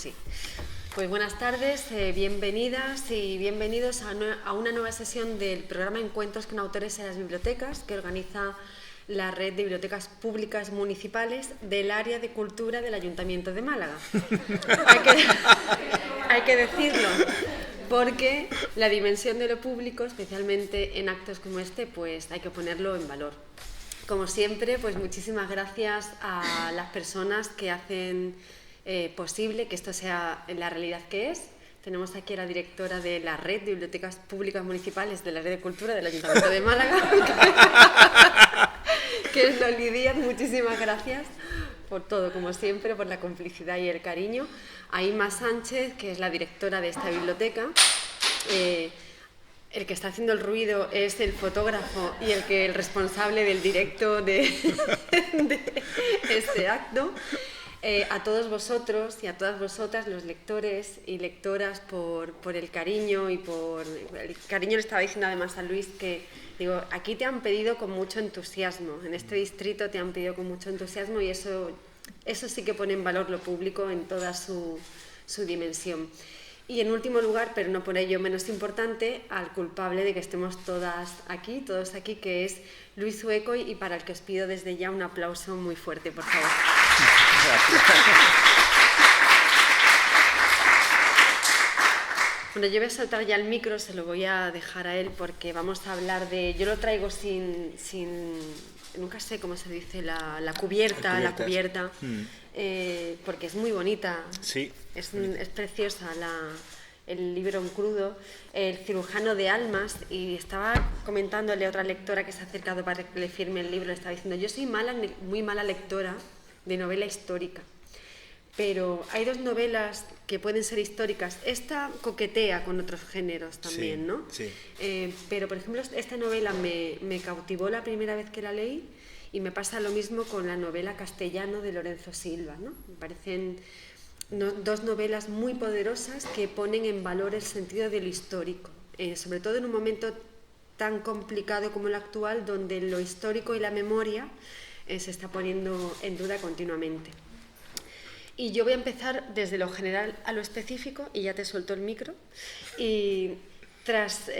Sí. Pues buenas tardes, bienvenidas y bienvenidos a una nueva sesión del programa Encuentros con autores en las bibliotecas que organiza la Red de Bibliotecas Públicas Municipales del Área de Cultura del Ayuntamiento de Málaga. Hay que decirlo, porque la dimensión de lo público, especialmente en actos como este, pues hay que ponerlo en valor. Como siempre, pues muchísimas gracias a las personas que hacen posible que esto sea la realidad que es. Tenemos aquí a la directora de la Red de Bibliotecas Públicas Municipales de la Red de Cultura del Ayuntamiento de Málaga, que es Loli Díaz. Muchísimas gracias por todo, como siempre, por la complicidad y el cariño. A Inma Sánchez, que es la directora de esta biblioteca. El que está haciendo el ruido es el fotógrafo y el responsable del directo de este acto. A todos vosotros y a todas vosotras, los lectores y lectoras, por el cariño y por el cariño. Le estaba diciendo además a Luis que, digo, aquí te han pedido con mucho entusiasmo, en este distrito te han pedido con mucho entusiasmo, y eso sí que pone en valor lo público en toda su dimensión. Y en último lugar, pero no por ello menos importante, al culpable de que estemos todos aquí, que es Luis Zuecoy, y para el que os pido desde ya un aplauso muy fuerte, por favor. Bueno, yo voy a soltar ya el micro, se lo voy a dejar a él porque vamos a hablar de... Yo lo traigo sin nunca sé cómo se dice, la cubierta, porque es muy bonita. Sí. Es preciosa el libro en crudo, El cirujano de almas, y estaba comentándole a otra lectora que se ha acercado para que le firme el libro, le estaba diciendo, yo soy muy mala lectora de novela histórica, pero hay dos novelas que pueden ser históricas. Esta coquetea con otros géneros también, sí, ¿no? Sí. Pero, por ejemplo, esta novela me cautivó la primera vez que la leí, y me pasa lo mismo con la novela Castellano de Lorenzo Silva, ¿no? Me parecen dos novelas muy poderosas que ponen en valor el sentido de lo histórico, sobre todo en un momento tan complicado como el actual, donde lo histórico y la memoria se está poniendo en duda continuamente. Y yo voy a empezar desde lo general a lo específico, y ya te suelto el micro. Y estabas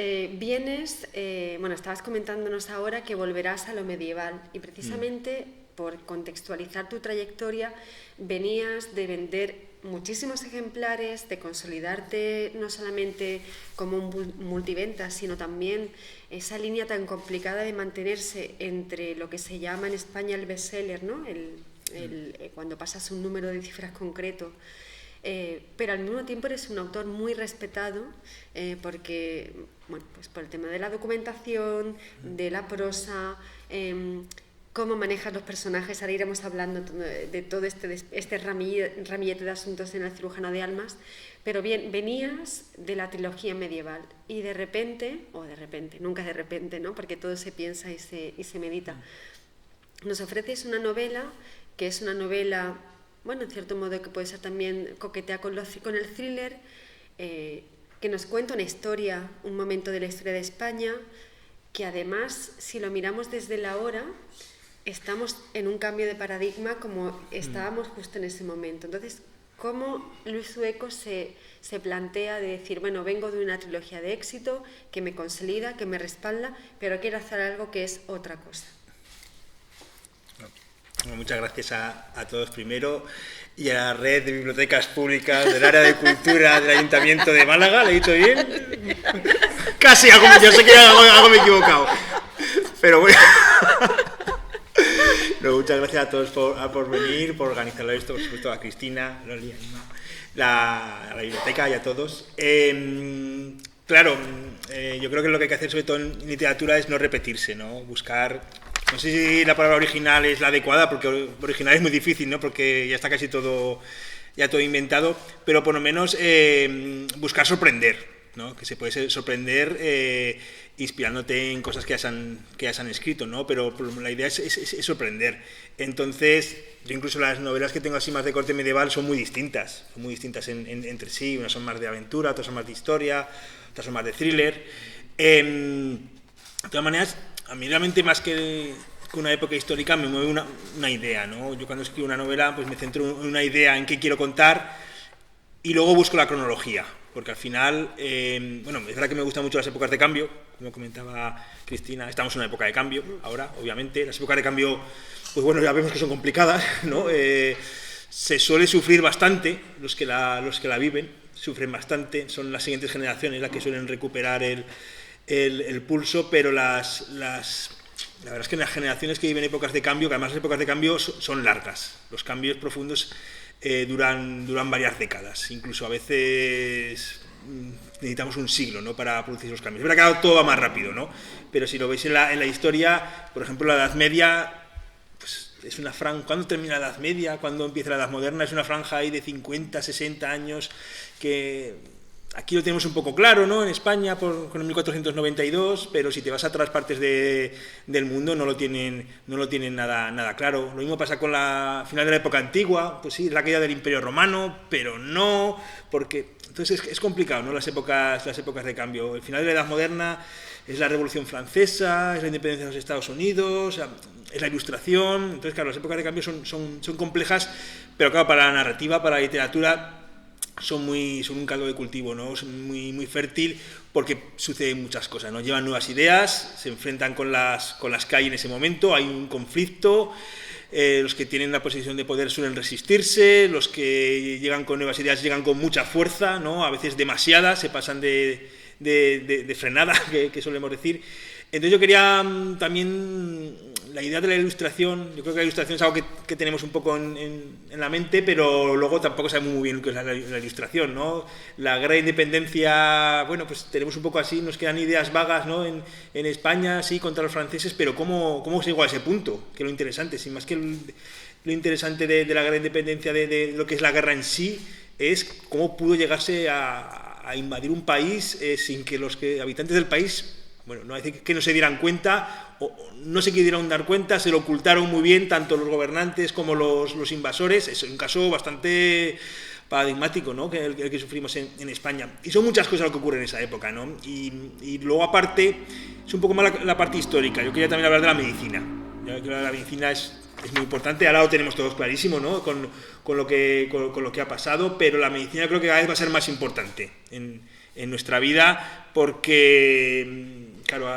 comentándonos ahora que volverás a lo medieval, y precisamente por contextualizar tu trayectoria, venías de vender muchísimos ejemplares, de consolidarte no solamente como un multiventa, sino también esa línea tan complicada de mantenerse entre lo que se llama en España el bestseller, ¿no? Cuando pasas un número de cifras concreto. Pero al mismo tiempo eres un autor muy respetado, porque, bueno, pues por el tema de la documentación, de la prosa, cómo manejas los personajes. Ahora iremos hablando de todo este ramillete de asuntos en El cirujano de almas. Pero bien, venías de la trilogía medieval y nunca de repente, ¿no? Porque todo se piensa y se medita. Nos ofreces una novela que es una novela, bueno, en cierto modo que puede ser también coquetea con el thriller, que nos cuenta una historia, un momento de la historia de España, que además, si lo miramos desde la hora, estamos en un cambio de paradigma como estábamos justo en ese momento. Entonces, ¿cómo Luis Zuecoy se plantea de decir, bueno, vengo de una trilogía de éxito que me consolida, que me respalda, pero quiero hacer algo que es otra cosa? Bueno, muchas gracias a todos primero, y a la Red de Bibliotecas Públicas del Área de Cultura del Ayuntamiento de Málaga. ¿Lo he dicho bien? Casi, yo sé que algo me he equivocado, pero bueno. No, muchas gracias a todos por venir, por organizarlo esto, por supuesto a Cristina, Loli, a la biblioteca y a todos. Claro, yo creo que lo que hay que hacer, sobre todo en literatura, es no repetirse, ¿no? Buscar, no sé si la palabra original es la adecuada, porque original es muy difícil, ¿no? Porque ya está casi todo inventado, pero por lo menos buscar sorprender, ¿no? Que se puede sorprender inspirándote en cosas que ya se han escrito, ¿no? Pero la idea es sorprender. Entonces, yo incluso las novelas que tengo así más de corte medieval son muy distintas entre sí. Unas son más de aventura, otras son más de historia, otras son más de thriller. De todas maneras, a mí realmente más que una época histórica me mueve una idea, ¿no? Yo cuando escribo una novela pues me centro en una idea, en qué quiero contar, y luego busco la cronología, porque al final, bueno, es verdad que me gustan mucho las épocas de cambio, como comentaba Cristina, estamos en una época de cambio ahora, obviamente, las épocas de cambio, pues bueno, ya vemos que son complicadas, ¿no? Se suele sufrir bastante, los que la viven, sufren bastante, son las siguientes generaciones las que suelen recuperar el pulso, pero la verdad es que las generaciones que viven épocas de cambio, que además las épocas de cambio son largas, los cambios profundos duran varias décadas, incluso a veces necesitamos un siglo, ¿no?, para producir esos cambios. Es verdad que ahora todo va más rápido, ¿no? Pero si lo veis en la historia, por ejemplo, la Edad Media, pues es una franja. ¿Cuándo termina la Edad Media? ¿Cuándo empieza la Edad Moderna? Es una franja ahí de 50, 60 años que aquí lo tenemos un poco claro, ¿no?, en España con el 1492, pero si te vas a otras partes del mundo no lo tienen nada claro. Lo mismo pasa con la final de la época antigua, pues sí, es la caída del Imperio Romano, pero no, porque entonces es complicado, ¿no?, las épocas de cambio. El final de la Edad Moderna es la Revolución Francesa, es la independencia de los Estados Unidos, es la Ilustración. Entonces, claro, las épocas de cambio son complejas, pero claro, para la narrativa, para la literatura, son un caldo de cultivo, ¿no? Son muy fértil, porque suceden muchas cosas, ¿no? Llevan nuevas ideas, se enfrentan con las que hay en ese momento, hay un conflicto, los que tienen la posición de poder suelen resistirse, los que llegan con nuevas ideas llegan con mucha fuerza, ¿no?, a veces demasiada, se pasan de frenada, que solemos decir. Entonces yo quería también la idea de la ilustración. Yo creo que la ilustración es algo que tenemos un poco en la mente, pero luego tampoco sabemos muy bien qué es la ilustración, ¿no? La guerra de independencia, bueno, pues tenemos un poco así, nos quedan ideas vagas, ¿no?, en España, sí, contra los franceses, pero ¿cómo se llegó a ese punto? Que lo interesante, sin más que lo interesante de la guerra de independencia, de lo que es la guerra en sí, es cómo pudo llegarse a invadir un país sin que los habitantes del país, bueno, no decir que no se dieran cuenta, o no se quisieron dar cuenta, se lo ocultaron muy bien tanto los gobernantes como los invasores. Es un caso bastante paradigmático, ¿no?, el que sufrimos en España. Y son muchas cosas lo que ocurre en esa época, ¿no? Y luego, aparte, es un poco más la parte histórica. Yo quería también hablar de la medicina. Yo creo que la medicina es muy importante. Ahora lo tenemos todos clarísimo, ¿no?, con lo que ha pasado, pero la medicina creo que cada vez va a ser más importante en nuestra vida, porque, claro,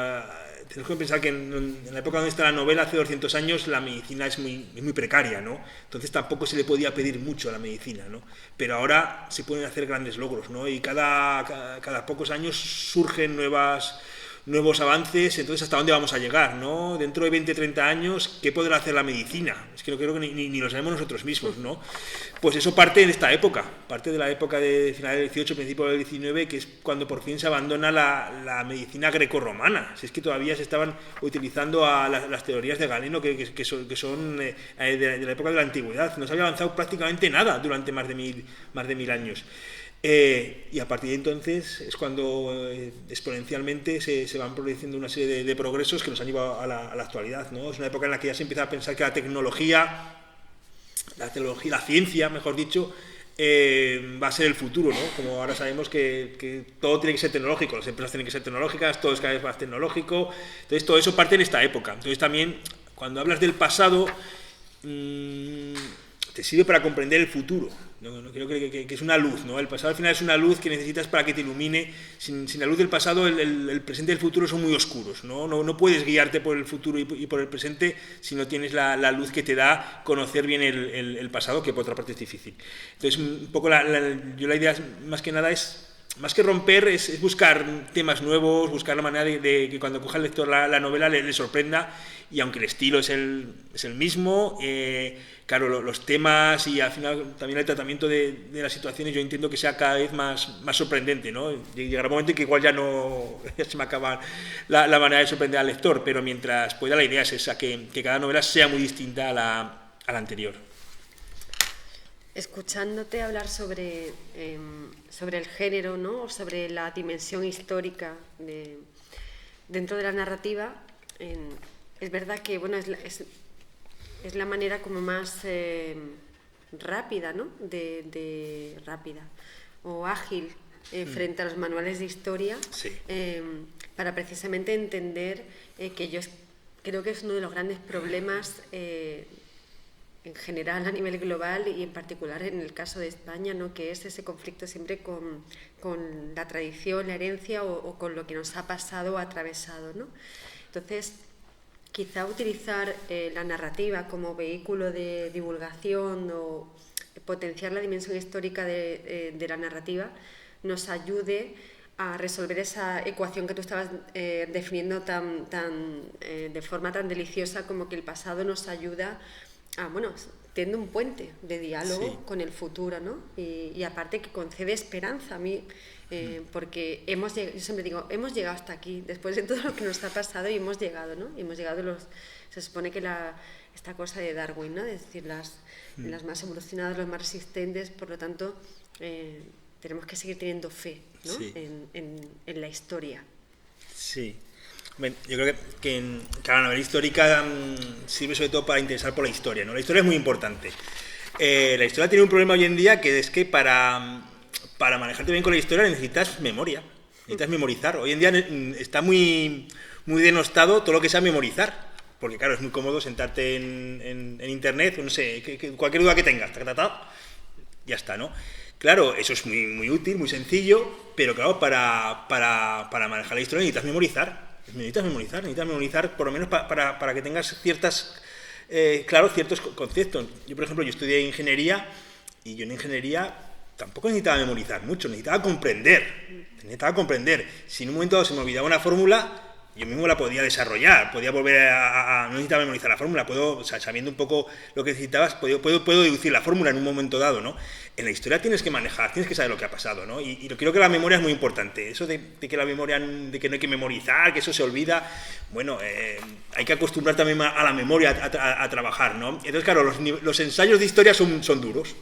tenemos que pensar que en la época donde está la novela, hace 200 años, la medicina es muy precaria, ¿no? Entonces tampoco se le podía pedir mucho a la medicina, ¿no? Pero ahora se pueden hacer grandes logros, ¿no? Y cada pocos años surgen nuevos avances. Entonces, ¿hasta dónde vamos a llegar, no? Dentro de 20, 30 años, ¿qué podrá hacer la medicina? Es que no creo que ni lo sabemos nosotros mismos, ¿no? Pues eso parte de esta época, parte de la época de final del 18, principio del 19, que es cuando por fin se abandona la medicina grecorromana. Si es que todavía se estaban utilizando las teorías de Galeno, que son de la época de la antigüedad. No se había avanzado prácticamente nada durante más de mil años. Y a partir de entonces es cuando exponencialmente se van produciendo una serie de progresos que nos han llevado a la actualidad, ¿no? Es una época en la que ya se empieza a pensar que la tecnología, la ciencia, mejor dicho, va a ser el futuro, ¿no? Como ahora sabemos que todo tiene que ser tecnológico, las empresas tienen que ser tecnológicas, todo es cada vez más tecnológico. Entonces todo eso parte en esta época. Entonces también, cuando hablas del pasado, te sirve para comprender el futuro. No creo que es una luz, ¿no? El pasado al final es una luz que necesitas para que te ilumine. Sin la luz del pasado, el presente y el futuro son muy oscuros, ¿no? No puedes guiarte por el futuro y por el presente si no tienes la luz que te da conocer bien el pasado, que por otra parte es difícil. Entonces, un poco yo la idea más que nada es, más que romper, es buscar temas nuevos, buscar la manera de que cuando coja el lector la novela le sorprenda, y aunque el estilo es el mismo, claro, los temas y al final también el tratamiento de las situaciones, yo entiendo que sea cada vez más sorprendente, ¿no? Llegará un momento en que igual ya se me acaba la manera de sorprender al lector, pero mientras pueda, la idea es esa, que cada novela sea muy distinta a la anterior. Escuchándote hablar sobre el género, ¿no?, o sobre la dimensión histórica dentro de la narrativa, es verdad que, bueno, es la manera como más rápida, ¿no?, rápida o ágil frente a los manuales de historia, sí. Para precisamente entender que yo creo que es uno de los grandes problemas en general a nivel global y en particular en el caso de España, ¿no? Que es ese conflicto siempre con la tradición, la herencia o con lo que nos ha pasado o atravesado, ¿no? Entonces, quizá utilizar la narrativa como vehículo de divulgación o potenciar la dimensión histórica de la narrativa nos ayude a resolver esa ecuación que tú estabas definiendo de forma tan deliciosa, como que el pasado nos ayuda a, tiende un puente de diálogo con el futuro, ¿no? Y aparte que concede esperanza a mí, porque yo siempre digo, hemos llegado hasta aquí, después de todo lo que nos ha pasado, y hemos llegado, ¿no? Y hemos llegado se supone que esta cosa de Darwin, ¿no? Es decir, las más evolucionadas, los más resistentes, por lo tanto, tenemos que seguir teniendo fe, ¿no? En la historia. Sí. Bueno, yo creo que la novela histórica sirve sobre todo para interesar por la historia, ¿no? La historia es muy importante. La historia tiene un problema hoy en día, que es que para manejarte bien con la historia necesitas memoria, necesitas memorizar. Hoy en día está muy, muy denostado todo lo que sea memorizar, porque claro, es muy cómodo sentarte en internet, no sé, cualquier duda que tengas, ya está, ¿no? Claro, eso es muy, muy útil, muy sencillo, pero claro, para manejar la historia necesitas memorizar por lo menos para que tengas ciertos conceptos. Yo, por ejemplo, yo estudié ingeniería, y yo en ingeniería tampoco necesitaba memorizar mucho, necesitaba comprender. Si en un momento se me olvidaba una fórmula, yo mismo la podía desarrollar, podía volver no necesitaba memorizar la fórmula, sabiendo un poco lo que necesitabas, puedo deducir la fórmula en un momento dado, ¿no? En la historia tienes que manejar, tienes que saber lo que ha pasado, ¿no? Y creo que la memoria es muy importante. Eso de que la memoria, de que no hay que memorizar, que eso se olvida, hay que acostumbrar también a la memoria a trabajar, ¿no? Entonces, claro, los ensayos de historia son duros.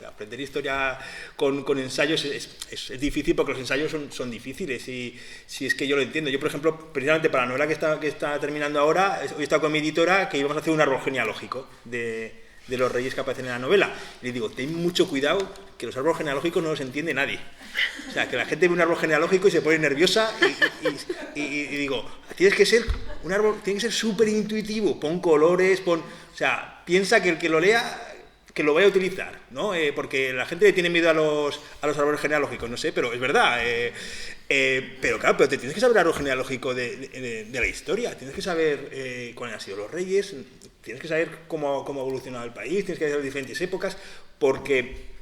Aprender historia con ensayos es difícil, porque los ensayos son difíciles, y si es que yo lo entiendo. Yo, por ejemplo, precisamente para la novela que está terminando ahora, hoy he estado con mi editora que íbamos a hacer un árbol genealógico de los reyes que aparecen en la novela. Y le digo, ten mucho cuidado, que los árboles genealógicos no los entiende nadie. O sea, que la gente ve un árbol genealógico y se pone nerviosa, y digo, tiene que ser súper intuitivo, pon colores, piensa que el que lo lea, que lo vaya a utilizar, ¿no? Porque la gente le tiene miedo a los árboles genealógicos, no sé, pero es verdad. Pero claro, te tienes que saber el árbol genealógico de la historia, tienes que saber cuáles han sido los reyes, tienes que saber cómo ha evolucionado el país, tienes que saber las diferentes épocas, porque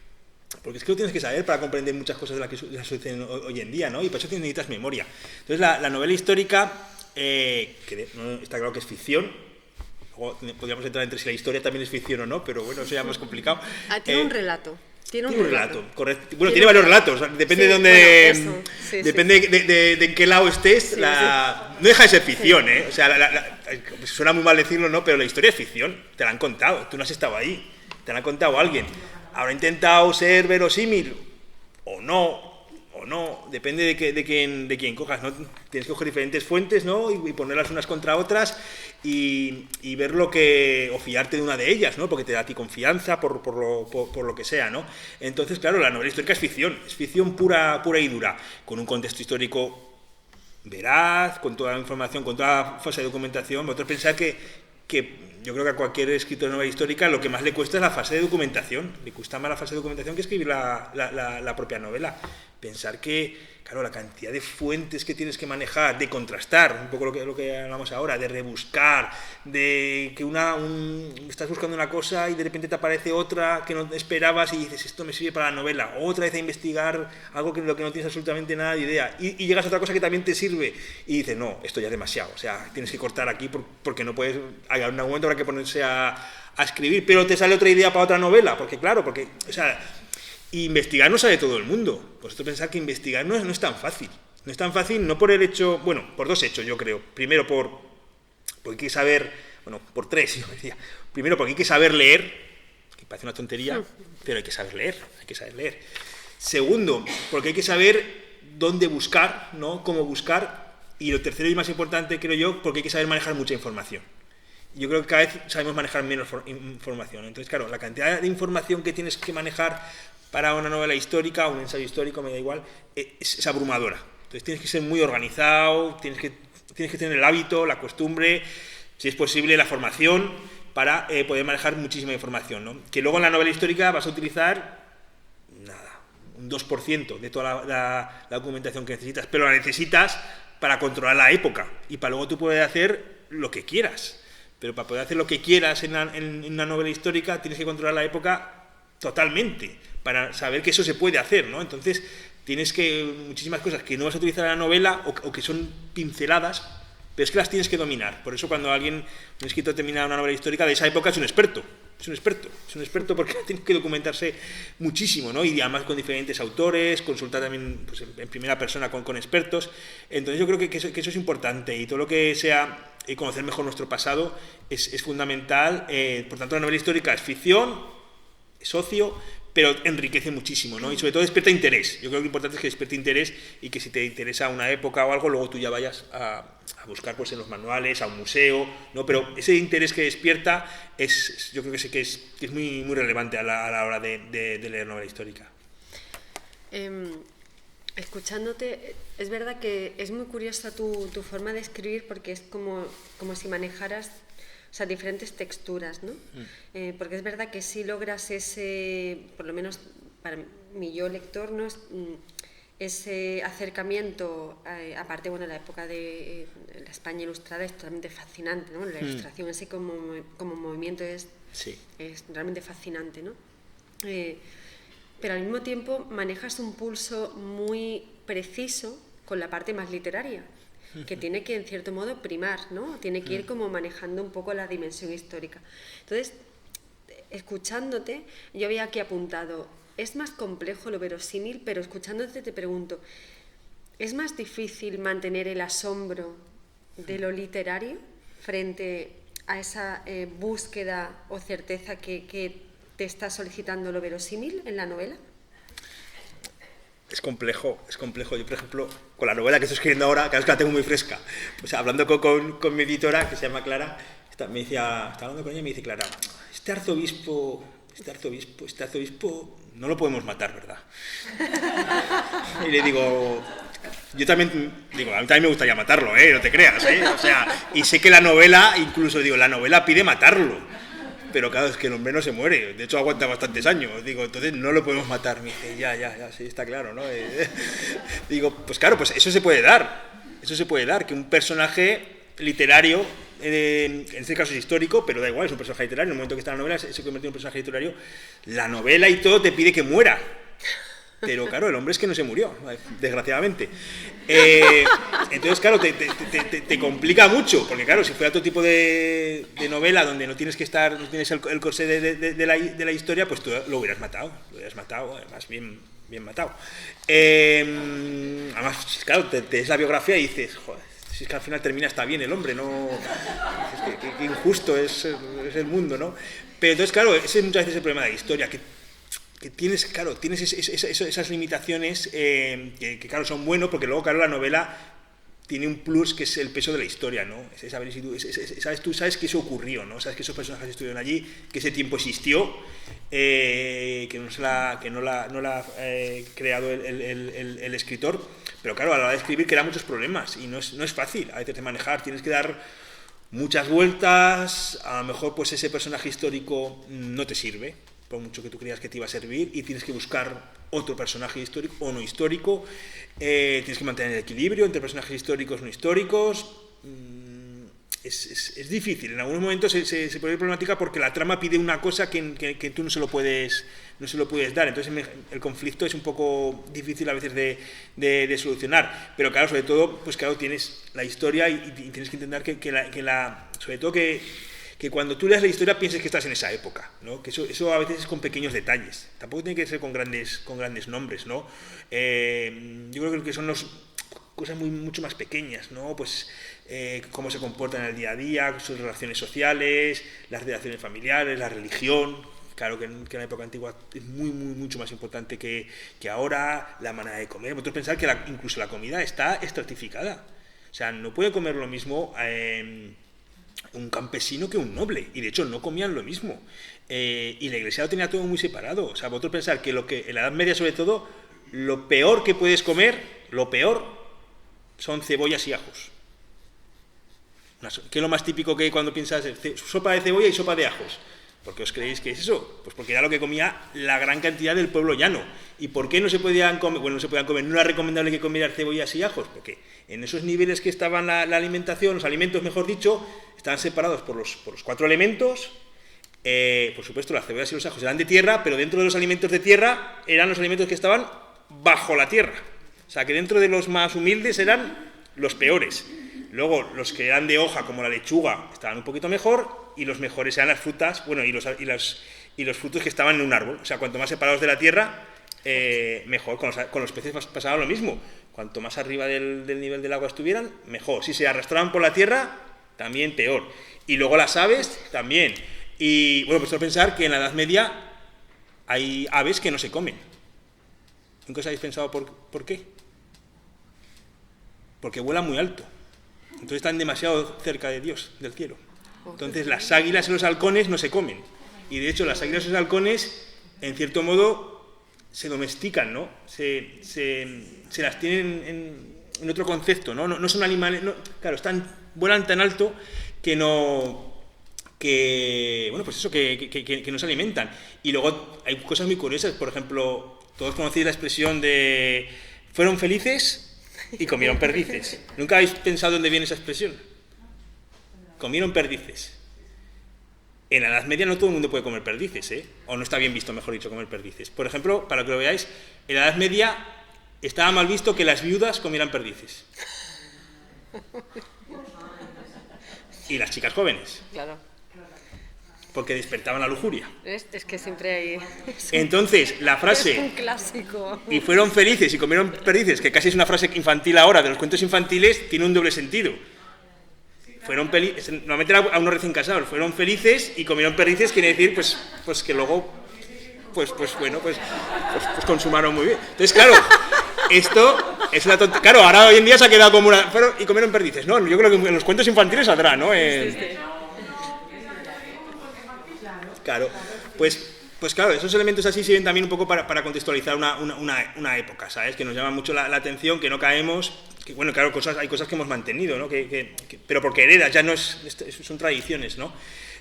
es que lo tienes que saber para comprender muchas cosas de las que suceden hoy en día, ¿no? Y por eso necesitas memoria. Entonces, la novela histórica, está claro que es ficción. Luego podríamos entrar entre si la historia también es ficción o no, pero bueno, eso ya es más complicado. Tiene un relato. Tiene un relato, correcto. Bueno, tiene varios relatos, depende de dónde, depende de en qué lado estés. No deja de ser ficción, ¿eh? O sea, suena muy mal decirlo, ¿no? Pero la historia es ficción, te la han contado, tú no has estado ahí, te la ha contado alguien. Habrá intentado ser verosímil o no, depende de quién cojas, ¿no? Tienes que coger diferentes fuentes, ¿no? Y ponerlas unas contra otras y ver o fiarte de una de ellas, ¿no? Porque te da a ti confianza por lo que sea, ¿no? Entonces, claro, la novela histórica es ficción pura y dura, con un contexto histórico veraz, con toda la información, con toda la fase de documentación. Vosotros pensáis que yo creo que a cualquier escritor de novela histórica lo que más le cuesta es la fase de documentación. Le cuesta más la fase de documentación que escribir la propia novela. Pensar que, claro, la cantidad de fuentes que tienes que manejar, de contrastar, un poco lo que hablamos ahora, de rebuscar, de que estás buscando una cosa y de repente te aparece otra que no esperabas y dices, esto me sirve para la novela. Otra vez a investigar algo lo que no tienes absolutamente nada de idea. Y llegas a otra cosa que también te sirve y dices, no, esto ya es demasiado. O sea, tienes que cortar aquí porque no puedes, en algún momento habrá que ponerse a escribir, pero te sale otra idea para otra novela, o sea, investigar no sabe todo el mundo. Vosotros pensad que investigar no es tan fácil. No es tan fácil, no por el hecho, por dos hechos, yo creo. Primero, porque hay que saber, por tres, yo decía. Primero, porque hay que saber leer, que parece una tontería, pero hay que saber leer. Segundo, porque hay que saber dónde buscar, ¿no? Cómo buscar. Y lo tercero y más importante, creo yo, porque hay que saber manejar mucha información. Yo creo que cada vez sabemos manejar menos información. Entonces, claro, la cantidad de información que tienes que manejar para una novela histórica o un ensayo histórico, me da igual, es abrumadora. Entonces tienes que ser muy organizado, tienes que tener el hábito, la costumbre, si es posible la formación, para poder manejar muchísima información, ¿no? Que luego en la novela histórica vas a utilizar nada, un 2% de toda la documentación que necesitas, pero la necesitas para controlar la época y para luego tú puedes hacer lo que quieras. Pero para poder hacer lo que quieras en una novela histórica tienes que controlar la época totalmente para saber que eso se puede hacer, ¿no? Entonces tienes que muchísimas cosas que no vas a utilizar en la novela o que son pinceladas, pero es que las tienes que dominar. Por eso cuando un escritor termina una novela histórica de esa época es un experto. Es un experto porque tiene que documentarse muchísimo, ¿no? Y además con diferentes autores, consultar también pues, en primera persona con expertos. Entonces yo creo que eso es importante y todo lo que sea conocer mejor nuestro pasado es fundamental. Por tanto, la novela histórica es ficción, es ocio, pero enriquece muchísimo, ¿no? Y sobre todo despierta interés. Yo creo que lo importante es que despierte interés y que si te interesa una época o algo, luego tú ya vayas a buscar pues, en los manuales, a un museo, ¿no? Pero ese interés que despierta yo creo que es muy, muy relevante a la hora de leer novela histórica. Escuchándote, es verdad que es muy curiosa tu forma de escribir porque es como si manejaras, o sea, diferentes texturas, ¿no? Porque es verdad que sí logras ese, por lo menos para mi yo lector, ¿no? Ese acercamiento, aparte, bueno, la época de la España ilustrada es totalmente fascinante, ¿no? La ilustración así como movimiento es realmente fascinante, ¿no? Pero al mismo tiempo manejas un pulso muy preciso con la parte más literaria, que tiene que en cierto modo primar, ¿no? Tiene que ir como manejando un poco la dimensión histórica. Entonces, escuchándote, yo había aquí apuntado, es más complejo lo verosímil, pero escuchándote te pregunto, ¿es más difícil mantener el asombro de lo literario frente a esa búsqueda o certeza que te está solicitando lo verosímil en la novela? Es complejo. Yo, por ejemplo, con la novela que estoy escribiendo ahora, que la tengo muy fresca, pues hablando con mi editora, que se llama Clara, estaba hablando con ella y me dice, Clara, este arzobispo, no lo podemos matar, ¿verdad? Y le digo, a mí también me gustaría matarlo, no te creas, O sea, y sé que la novela pide matarlo. Pero claro, es que el hombre no se muere, de hecho aguanta bastantes años, entonces no lo podemos matar. Me dice, ya, sí, está claro, ¿no? Digo, pues claro, pues eso se puede dar, que un personaje literario, en este caso es histórico, pero da igual, es un personaje literario, en el momento que está en la novela se convierte en un personaje literario, la novela y todo te pide que muera. Pero claro, el hombre es que no se murió, desgraciadamente. Entonces, claro, te complica mucho, porque claro, si fuera otro tipo de novela donde no tienes el corsé de la historia, pues tú lo hubieras matado, además bien matado. Además, claro, te ves la biografía y dices, joder, si es que al final termina hasta bien el hombre, ¿no? Es que injusto es el mundo, ¿no? Pero entonces, claro, ese es muchas veces el problema de la historia, que tienes esas limitaciones que claro, son buenos, porque luego, claro, la novela tiene un plus que es el peso de la historia, ¿no? Tú sabes que eso ocurrió, ¿no? Sabes que esos personajes estuvieron allí, que ese tiempo existió, que no la ha creado el escritor, pero claro, a la hora de escribir crea muchos problemas y no es fácil a veces de manejar, tienes que dar muchas vueltas, a lo mejor pues ese personaje histórico no te sirve, por mucho que tú creas que te iba a servir, y tienes que buscar otro personaje histórico o no histórico, tienes que mantener el equilibrio entre personajes históricos y no históricos. Es difícil, en algunos momentos se pone problemática porque la trama pide una cosa que tú no se lo puedes dar, entonces el conflicto es un poco difícil a veces de solucionar, pero claro, sobre todo, pues claro, tienes la historia y tienes que entender sobre todo que cuando tú leas la historia pienses que estás en esa época, ¿no? Que eso a veces es con pequeños detalles, tampoco tiene que ser con grandes nombres, ¿no? Yo creo que son cosas mucho más pequeñas, ¿no? Pues cómo se comportan en el día a día, sus relaciones sociales, las relaciones familiares, la religión. Claro que en la época antigua es mucho más importante que ahora, la manera de comer. Vosotros pensáis que incluso la comida está estratificada, o sea, no puede comer lo mismo un campesino que un noble, y de hecho no comían lo mismo, y la iglesia lo tenía todo muy separado. O sea, vosotros pensar que en la Edad Media, sobre todo, lo peor que puedes comer, son cebollas y ajos. ¿Qué es lo más típico que cuando piensas sopa de cebolla y sopa de ajos? ¿Por qué os creéis que es eso? Pues porque era lo que comía la gran cantidad del pueblo llano. ¿Y por qué no se podían comer? Bueno, no se podían comer, no era recomendable que comieran cebollas y ajos, porque en esos niveles que estaban la alimentación, los alimentos, mejor dicho, estaban separados por los 4 elementos. Por supuesto, las cebollas y los ajos eran de tierra, pero dentro de los alimentos de tierra eran los alimentos que estaban bajo la tierra. O sea, que dentro de los más humildes eran los peores. Luego, los que eran de hoja, como la lechuga, estaban un poquito mejor, y los mejores eran las frutas, bueno, y los frutos que estaban en un árbol. O sea, cuanto más separados de la tierra, mejor. Con los peces pasaba lo mismo. Cuanto más arriba del nivel del agua estuvieran, mejor. Si se arrastraban por la tierra, también peor. Y luego las aves, también. Y, bueno, pues pensar que en la Edad Media hay aves que no se comen. ¿Nunca os habéis pensado por qué? Porque vuelan muy alto. Entonces están demasiado cerca de Dios, del cielo. Entonces las águilas y los halcones no se comen. Y de hecho las águilas y los halcones, en cierto modo, se domestican, ¿no? Se las tienen en otro concepto, ¿no? No son animales, claro, vuelan tan alto que no se alimentan. Y luego hay cosas muy curiosas, por ejemplo, todos conocéis la expresión de fueron felices y comieron perdices. ¿Nunca habéis pensado dónde viene esa expresión? Comieron perdices. En la Edad Media no todo el mundo puede comer perdices, ¿eh? O no está bien visto, mejor dicho, comer perdices. Por ejemplo, para que lo veáis, en la Edad Media estaba mal visto que las viudas comieran perdices. Y las chicas jóvenes. Claro. Porque despertaban la lujuria. Es que siempre hay... Entonces, la frase... Es un clásico. Y fueron felices y comieron perdices, que casi es una frase infantil ahora, de los cuentos infantiles, tiene un doble sentido. Normalmente era a unos recién casados, fueron felices y comieron perdices, quiere decir, pues que luego, pues consumaron muy bien. Entonces, claro, esto es una tontería. Claro, ahora hoy en día se ha quedado como una... y comieron perdices, ¿no? Yo creo que en los cuentos infantiles saldrá, ¿no? Sí. Claro, pues claro, esos elementos así sirven también un poco para contextualizar una época, ¿sabes? Que nos llama mucho la atención, que no caemos, que bueno, claro, hay cosas que hemos mantenido, ¿no? Pero porque heredas, ya no son tradiciones, ¿no?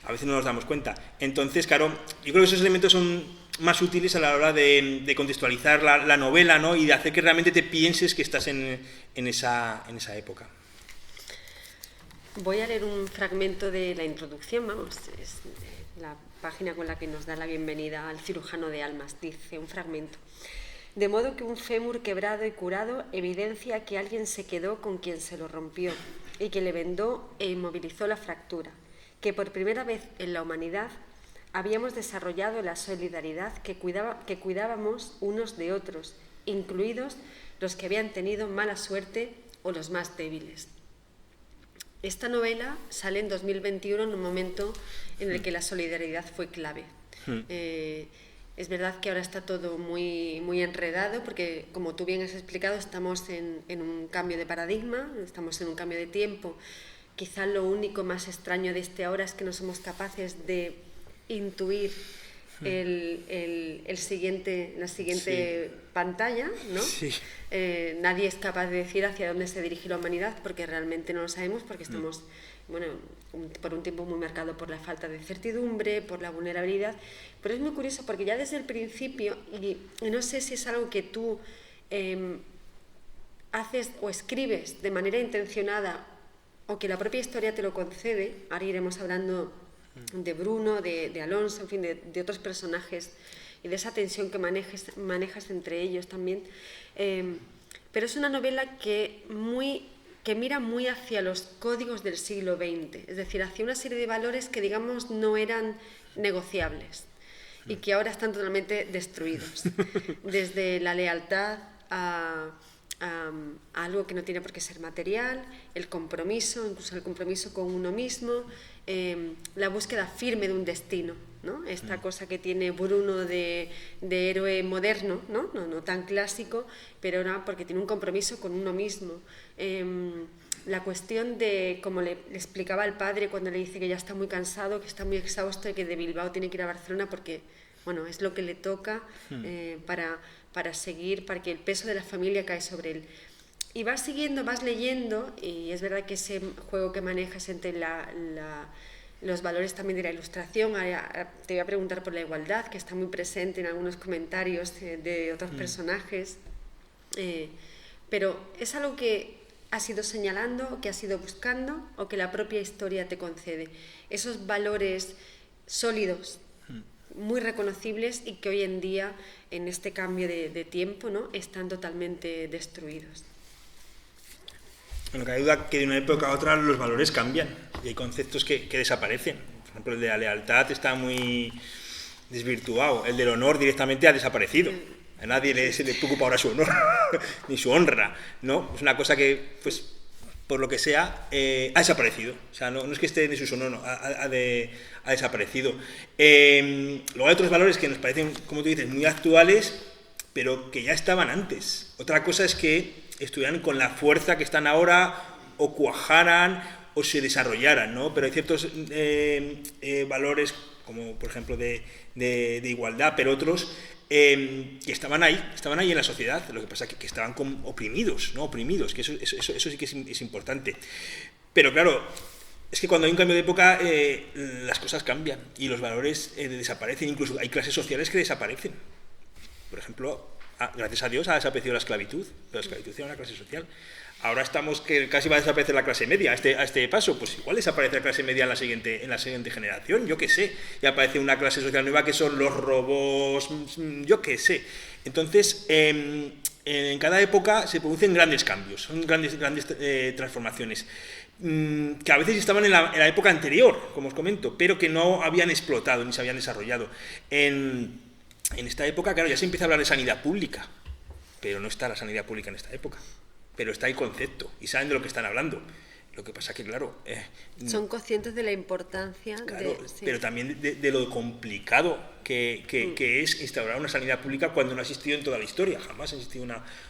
A veces no nos damos cuenta. Entonces, claro, yo creo que esos elementos son más útiles a la hora de contextualizar la novela, ¿no? Y de hacer que realmente te pienses que estás en esa época. Voy a leer un fragmento de la introducción, es la página con la que nos da la bienvenida al cirujano de almas. Dice un fragmento: de modo que un fémur quebrado y curado evidencia que alguien se quedó con quien se lo rompió y que le vendó e inmovilizó la fractura, que por primera vez en la humanidad habíamos desarrollado la solidaridad que cuidábamos unos de otros, incluidos los que habían tenido mala suerte o los más débiles. Esta novela sale en 2021, en un momento en el que la solidaridad fue clave. Es verdad que ahora está todo muy, muy enredado, porque como tú bien has explicado, estamos en un cambio de paradigma, estamos en un cambio de tiempo. Quizá lo único más extraño de este ahora es que no somos capaces de intuir la siguiente sí. Pantalla, ¿no? Sí. Nadie es capaz de decir hacia dónde se dirige la humanidad, porque realmente no lo sabemos, porque estamos, por un tiempo muy marcado por la falta de certidumbre, por la vulnerabilidad. Pero es muy curioso porque ya desde el principio, y no sé si es algo que tú haces o escribes de manera intencionada o que la propia historia te lo concede, ahora iremos hablando de Bruno, de Alonso, en fin, de otros personajes y de esa tensión que manejas entre ellos también. Pero es una novela que mira muy hacia los códigos del siglo XX, es decir, hacia una serie de valores que, digamos, no eran negociables y que ahora están totalmente destruidos. Desde la lealtad a algo que no tiene por qué ser material, el compromiso, incluso el compromiso con uno mismo, la búsqueda firme de un destino, ¿no? Esta cosa que tiene Bruno de héroe moderno, ¿no? No tan clásico, pero no, porque tiene un compromiso con uno mismo. La cuestión de, como le explicaba al padre cuando le dice que ya está muy cansado, que está muy exhausto y que de Bilbao tiene que ir a Barcelona porque es lo que le toca para seguir, para que el peso de la familia cae sobre él. Y vas siguiendo, vas leyendo, y es verdad que ese juego que manejas entre los valores también de la ilustración, te voy a preguntar por la igualdad, que está muy presente en algunos comentarios de otros personajes, pero ¿es algo que has ido señalando, que has ido buscando, o que la propia historia te concede? Esos valores sólidos, muy reconocibles, y que hoy en día, en este cambio de tiempo, ¿no?, están totalmente destruidos. Bueno, que hay duda que de una época a otra los valores cambian y hay conceptos que desaparecen. Por ejemplo, el de la lealtad está muy desvirtuado, el del honor directamente ha desaparecido. A nadie se le preocupa ahora su honor, ni su honra, ¿no? Es una cosa que, pues, por lo que sea, ha desaparecido. O sea, no es que esté en desuso, no, ha desaparecido. Luego hay otros valores que nos parecen, como tú dices, muy actuales, pero que ya estaban antes. Otra cosa es que estuvieran con la fuerza que están ahora, o cuajaran, o se desarrollaran, ¿no? Pero hay ciertos valores, como por ejemplo de igualdad, pero otros que estaban ahí en la sociedad. Lo que pasa es que estaban oprimidos, ¿no? Oprimidos, que eso sí que es importante. Pero claro, es que cuando hay un cambio de época, las cosas cambian y los valores desaparecen. Incluso hay clases sociales que desaparecen. Por ejemplo, gracias a Dios ha desaparecido la esclavitud, pero la esclavitud era una clase social. Ahora estamos que casi va a desaparecer la clase media a este paso, pues igual desaparece la clase media en la siguiente generación, yo qué sé, y aparece una clase social nueva que son los robots, yo qué sé. Entonces, en cada época se producen grandes cambios, son grandes transformaciones, que a veces estaban en la época anterior, como os comento, pero que no habían explotado ni se habían desarrollado. En esta época, claro, ya se empieza a hablar de sanidad pública, pero no está la sanidad pública en esta época. Pero está el concepto y saben de lo que están hablando. Lo que pasa que, claro... son conscientes de la importancia. Claro, sí. Pero también de lo complicado que es instaurar una sanidad pública cuando no ha existido en toda la historia. Jamás ha existido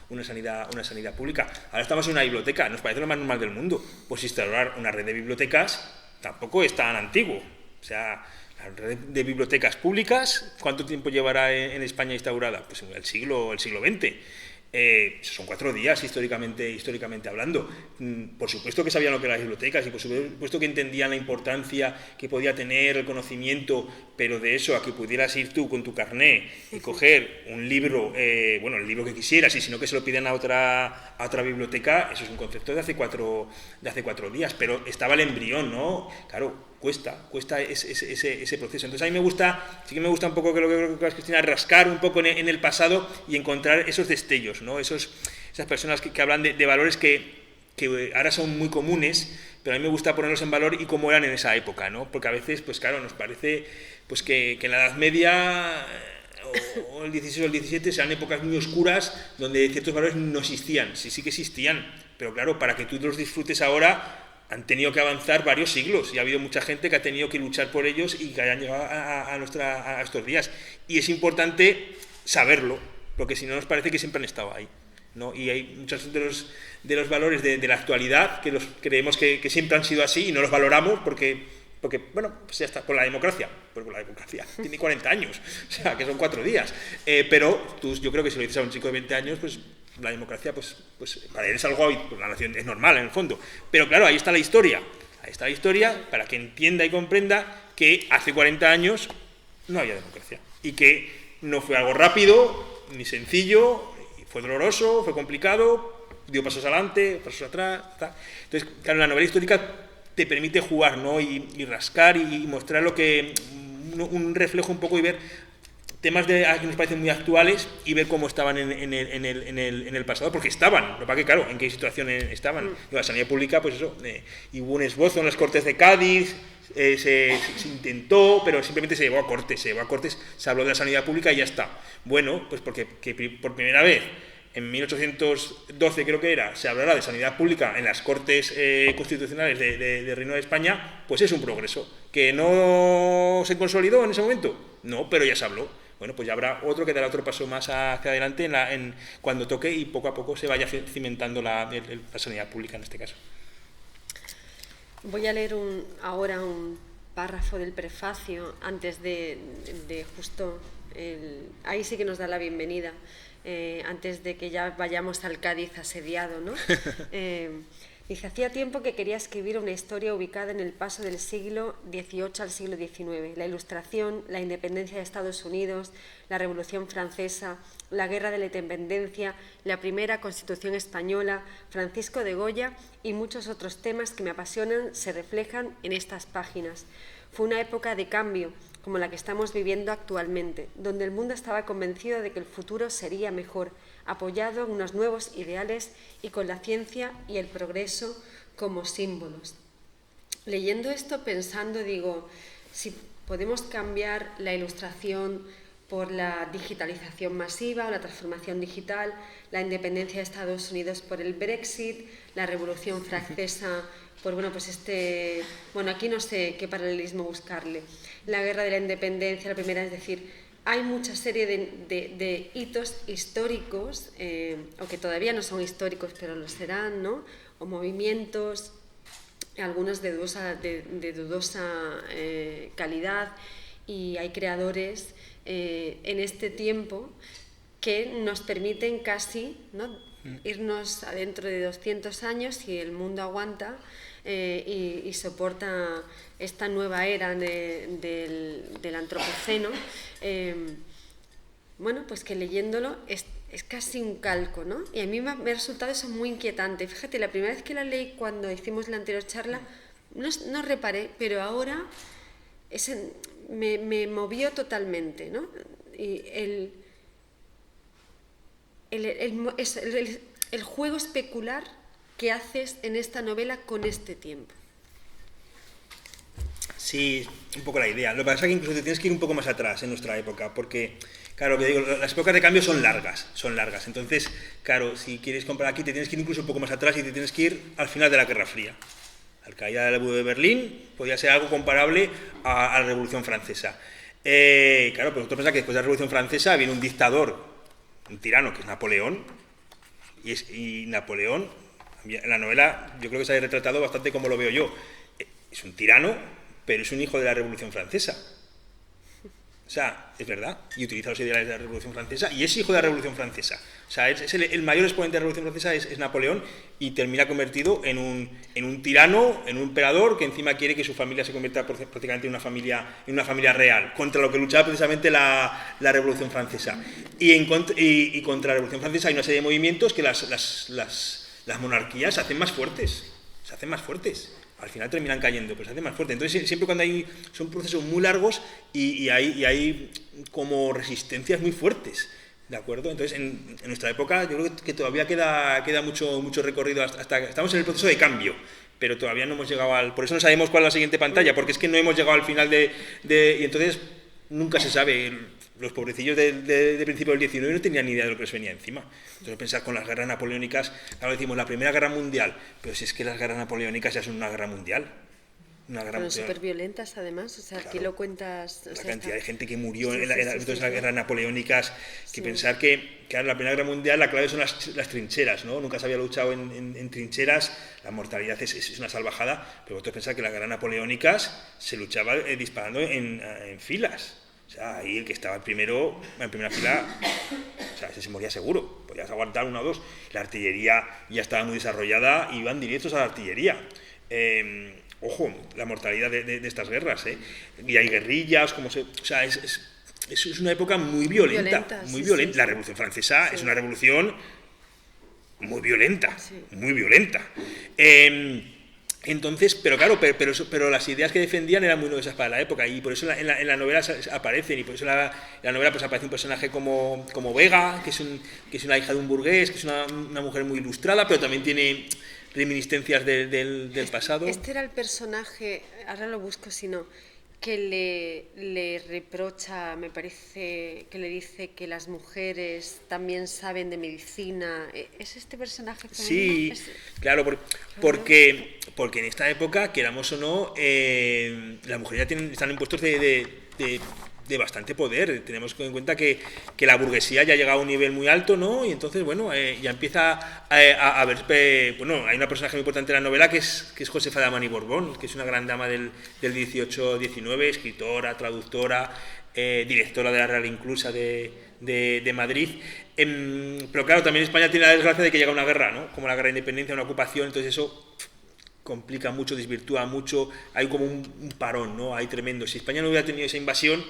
una sanidad pública. Ahora estamos en una biblioteca, nos parece lo más normal del mundo. Pues instaurar una red de bibliotecas tampoco es tan antiguo. O sea, la red de bibliotecas públicas, ¿cuánto tiempo llevará en España instaurada? Pues el siglo XX. Son 4 días históricamente hablando. Por supuesto que sabían lo que eran las bibliotecas y por supuesto que entendían la importancia que podía tener el conocimiento, pero de eso a que pudieras ir tú con tu carné y coger un libro, el libro que quisieras, y si no que se lo pidan a otra biblioteca, eso es un concepto de hace 4 días, pero estaba el embrión, ¿no? Claro, cuesta ese proceso. Entonces a mí sí que me gusta un poco, que lo que creo que Cristina, rascar un poco en el pasado y encontrar esos destellos, ¿no? Esas personas que hablan de valores que ahora son muy comunes, pero a mí me gusta ponerlos en valor y cómo eran en esa época, ¿no? Porque a veces, pues claro, nos parece pues que en la Edad Media o el 16 o el 17 sean épocas muy oscuras donde ciertos valores no existían. Sí que existían, pero claro, para que tú los disfrutes ahora han tenido que avanzar varios siglos y ha habido mucha gente que ha tenido que luchar por ellos y que hayan llegado a estos días. Y es importante saberlo, porque si no nos parece que siempre han estado ahí, ¿no? Y hay muchos de los valores de la actualidad que creemos que siempre han sido así y no los valoramos porque bueno, pues ya está, con la democracia, porque la democracia tiene 40 años, o sea, que son 4 días. Pero yo creo que si lo dices a un chico de 20 años, pues la democracia, pues para él es algo, pues la nación es normal en el fondo. Pero claro, ahí está la historia para que entienda y comprenda que hace 40 años no había democracia y que no fue algo rápido ni sencillo, fue doloroso, fue complicado, dio pasos adelante, pasos atrás, tal. Entonces, claro, la novela histórica te permite jugar, ¿no? y rascar y mostrar un reflejo un poco y ver temas que nos parecen muy actuales y ver cómo estaban en el pasado, porque estaban, lo que pasa que claro, en qué situación estaban. La sanidad pública, pues eso, y hubo un esbozo en las Cortes de Cádiz, se intentó, pero simplemente se llevó a Cortes, se habló de la sanidad pública y ya está. Bueno, pues porque por primera vez en 1812 creo que era, se hablará de sanidad pública en las Cortes Constitucionales del Reino de España, pues es un progreso. ¿Que no se consolidó en ese momento? No, pero ya se habló. Bueno, pues ya habrá otro que dará otro paso más hacia adelante cuando toque y poco a poco se vaya cimentando la sanidad pública en este caso. Voy a leer ahora un párrafo del prefacio antes de justo... ahí sí que nos da la bienvenida. antes de que ya vayamos al Cádiz asediado, ¿no? Dice, hacía tiempo que quería escribir una historia ubicada en el paso del siglo XVIII al siglo XIX. La Ilustración, la independencia de Estados Unidos, la Revolución Francesa, la Guerra de la Independencia, la primera Constitución Española, Francisco de Goya y muchos otros temas que me apasionan se reflejan en estas páginas. Fue una época de cambio, como la que estamos viviendo actualmente, donde el mundo estaba convencido de que el futuro sería mejor, apoyado en unos nuevos ideales y con la ciencia y el progreso como símbolos. Leyendo esto, pensando, digo, si podemos cambiar la ilustración por la digitalización masiva o la transformación digital, la independencia de Estados Unidos por el Brexit, la Revolución Francesa por, aquí no sé qué paralelismo buscarle, la Guerra de la Independencia, la primera, es decir, hay mucha serie de hitos históricos, o que todavía no son históricos, pero lo serán, ¿no? O movimientos, algunos de dudosa calidad, y hay creadores en este tiempo que nos permiten casi, ¿no?, irnos adentro de 200 años, si el mundo aguanta, y soporta esta nueva era del antropoceno. Pues que leyéndolo es casi un calco, ¿no? Y a mí me ha resultado eso muy inquietante. Fíjate, la primera vez que la leí, cuando hicimos la anterior charla, no reparé, pero ahora me movió totalmente, ¿no? Y el juego especular que haces en esta novela con este tiempo. Sí, un poco la idea. Lo que pasa es que incluso te tienes que ir un poco más atrás en nuestra época, porque, claro, que digo, las épocas de cambio son largas. Entonces, claro, si quieres comprar aquí, te tienes que ir incluso un poco más atrás y te tienes que ir al final de la Guerra Fría. La caída del muro de Berlín podía ser algo comparable a la Revolución Francesa. Claro, pero vosotros pensáis que después de la Revolución Francesa viene un dictador, un tirano, que es Napoleón, y Napoleón, en la novela, yo creo que se ha retratado bastante como lo veo yo. Es un tirano, pero es un hijo de la Revolución Francesa. O sea, es verdad, y utiliza los ideales de la Revolución Francesa, y es hijo de la Revolución Francesa. O sea, es el mayor exponente de la Revolución Francesa es Napoleón, y termina convertido en un tirano, en un emperador, que encima quiere que su familia se convierta prácticamente en una familia real, contra lo que luchaba precisamente la Revolución Francesa. Y contra la Revolución Francesa hay una serie de movimientos que las monarquías se hacen más fuertes. Al final terminan cayendo, pero se hace más fuerte. Entonces, siempre cuando son procesos muy largos y hay como resistencias muy fuertes, ¿de acuerdo? Entonces, en nuestra época, yo creo que todavía queda mucho recorrido hasta estamos en el proceso de cambio, pero todavía no hemos llegado por eso no sabemos cuál es la siguiente pantalla, porque es que no hemos llegado al final y entonces nunca se sabe. Los pobrecillos de principio del 19 no tenían ni idea de lo que les venía encima. Entonces, pensar con las guerras napoleónicas, claro, decimos la Primera Guerra Mundial, pero si es que las guerras napoleónicas ya son una guerra mundial. Pero súper violentas, además, o sea, claro, aquí lo cuentas. La cantidad de gente que murió en las guerras napoleónicas, que pensar que en la Primera Guerra Mundial la clave son las trincheras, ¿no? Nunca se había luchado en trincheras, la mortalidad es una salvajada, pero vosotros pensar que las guerras napoleónicas se luchaba disparando en filas. O sea, ahí el que estaba en primera fila, o sea, ese se moría seguro, podías aguantar una o dos. La artillería ya estaba muy desarrollada, iban directos a la artillería. Ojo, la mortalidad de estas guerras, ¿eh? Y hay guerrillas, o sea, es una época muy violenta, muy violenta. La Revolución Francesa es una revolución muy violenta, muy violenta. Entonces, pero claro, pero las ideas que defendían eran muy novedosas para la época, y por eso en la novela aparecen, y por eso en la novela pues aparece un personaje como Vega, que es una hija de un burgués, que es una mujer muy ilustrada, pero también tiene reminiscencias del pasado. Este era el personaje, ahora lo busco si no, que le reprocha, me parece, que le dice que las mujeres también saben de medicina. ¿Es este personaje femenino? Sí, claro, porque en esta época, queramos o no, las mujeres ya están en puestos de de bastante poder. Tenemos en cuenta que la burguesía ya ha llegado a un nivel muy alto, ¿no? Y entonces, bueno, ya empieza a ver... bueno, hay una personaje muy importante en la novela que es Josefa de Amanís Borbón, que es una gran dama del 18-19, escritora, traductora, directora de la Real Inclusa de Madrid. Pero claro, también España tiene la desgracia de que llega una guerra, ¿no? Como la guerra de independencia, una ocupación, entonces eso complica mucho, desvirtúa mucho, hay como un parón, ¿no? Hay tremendo. Si España no hubiera tenido esa invasión,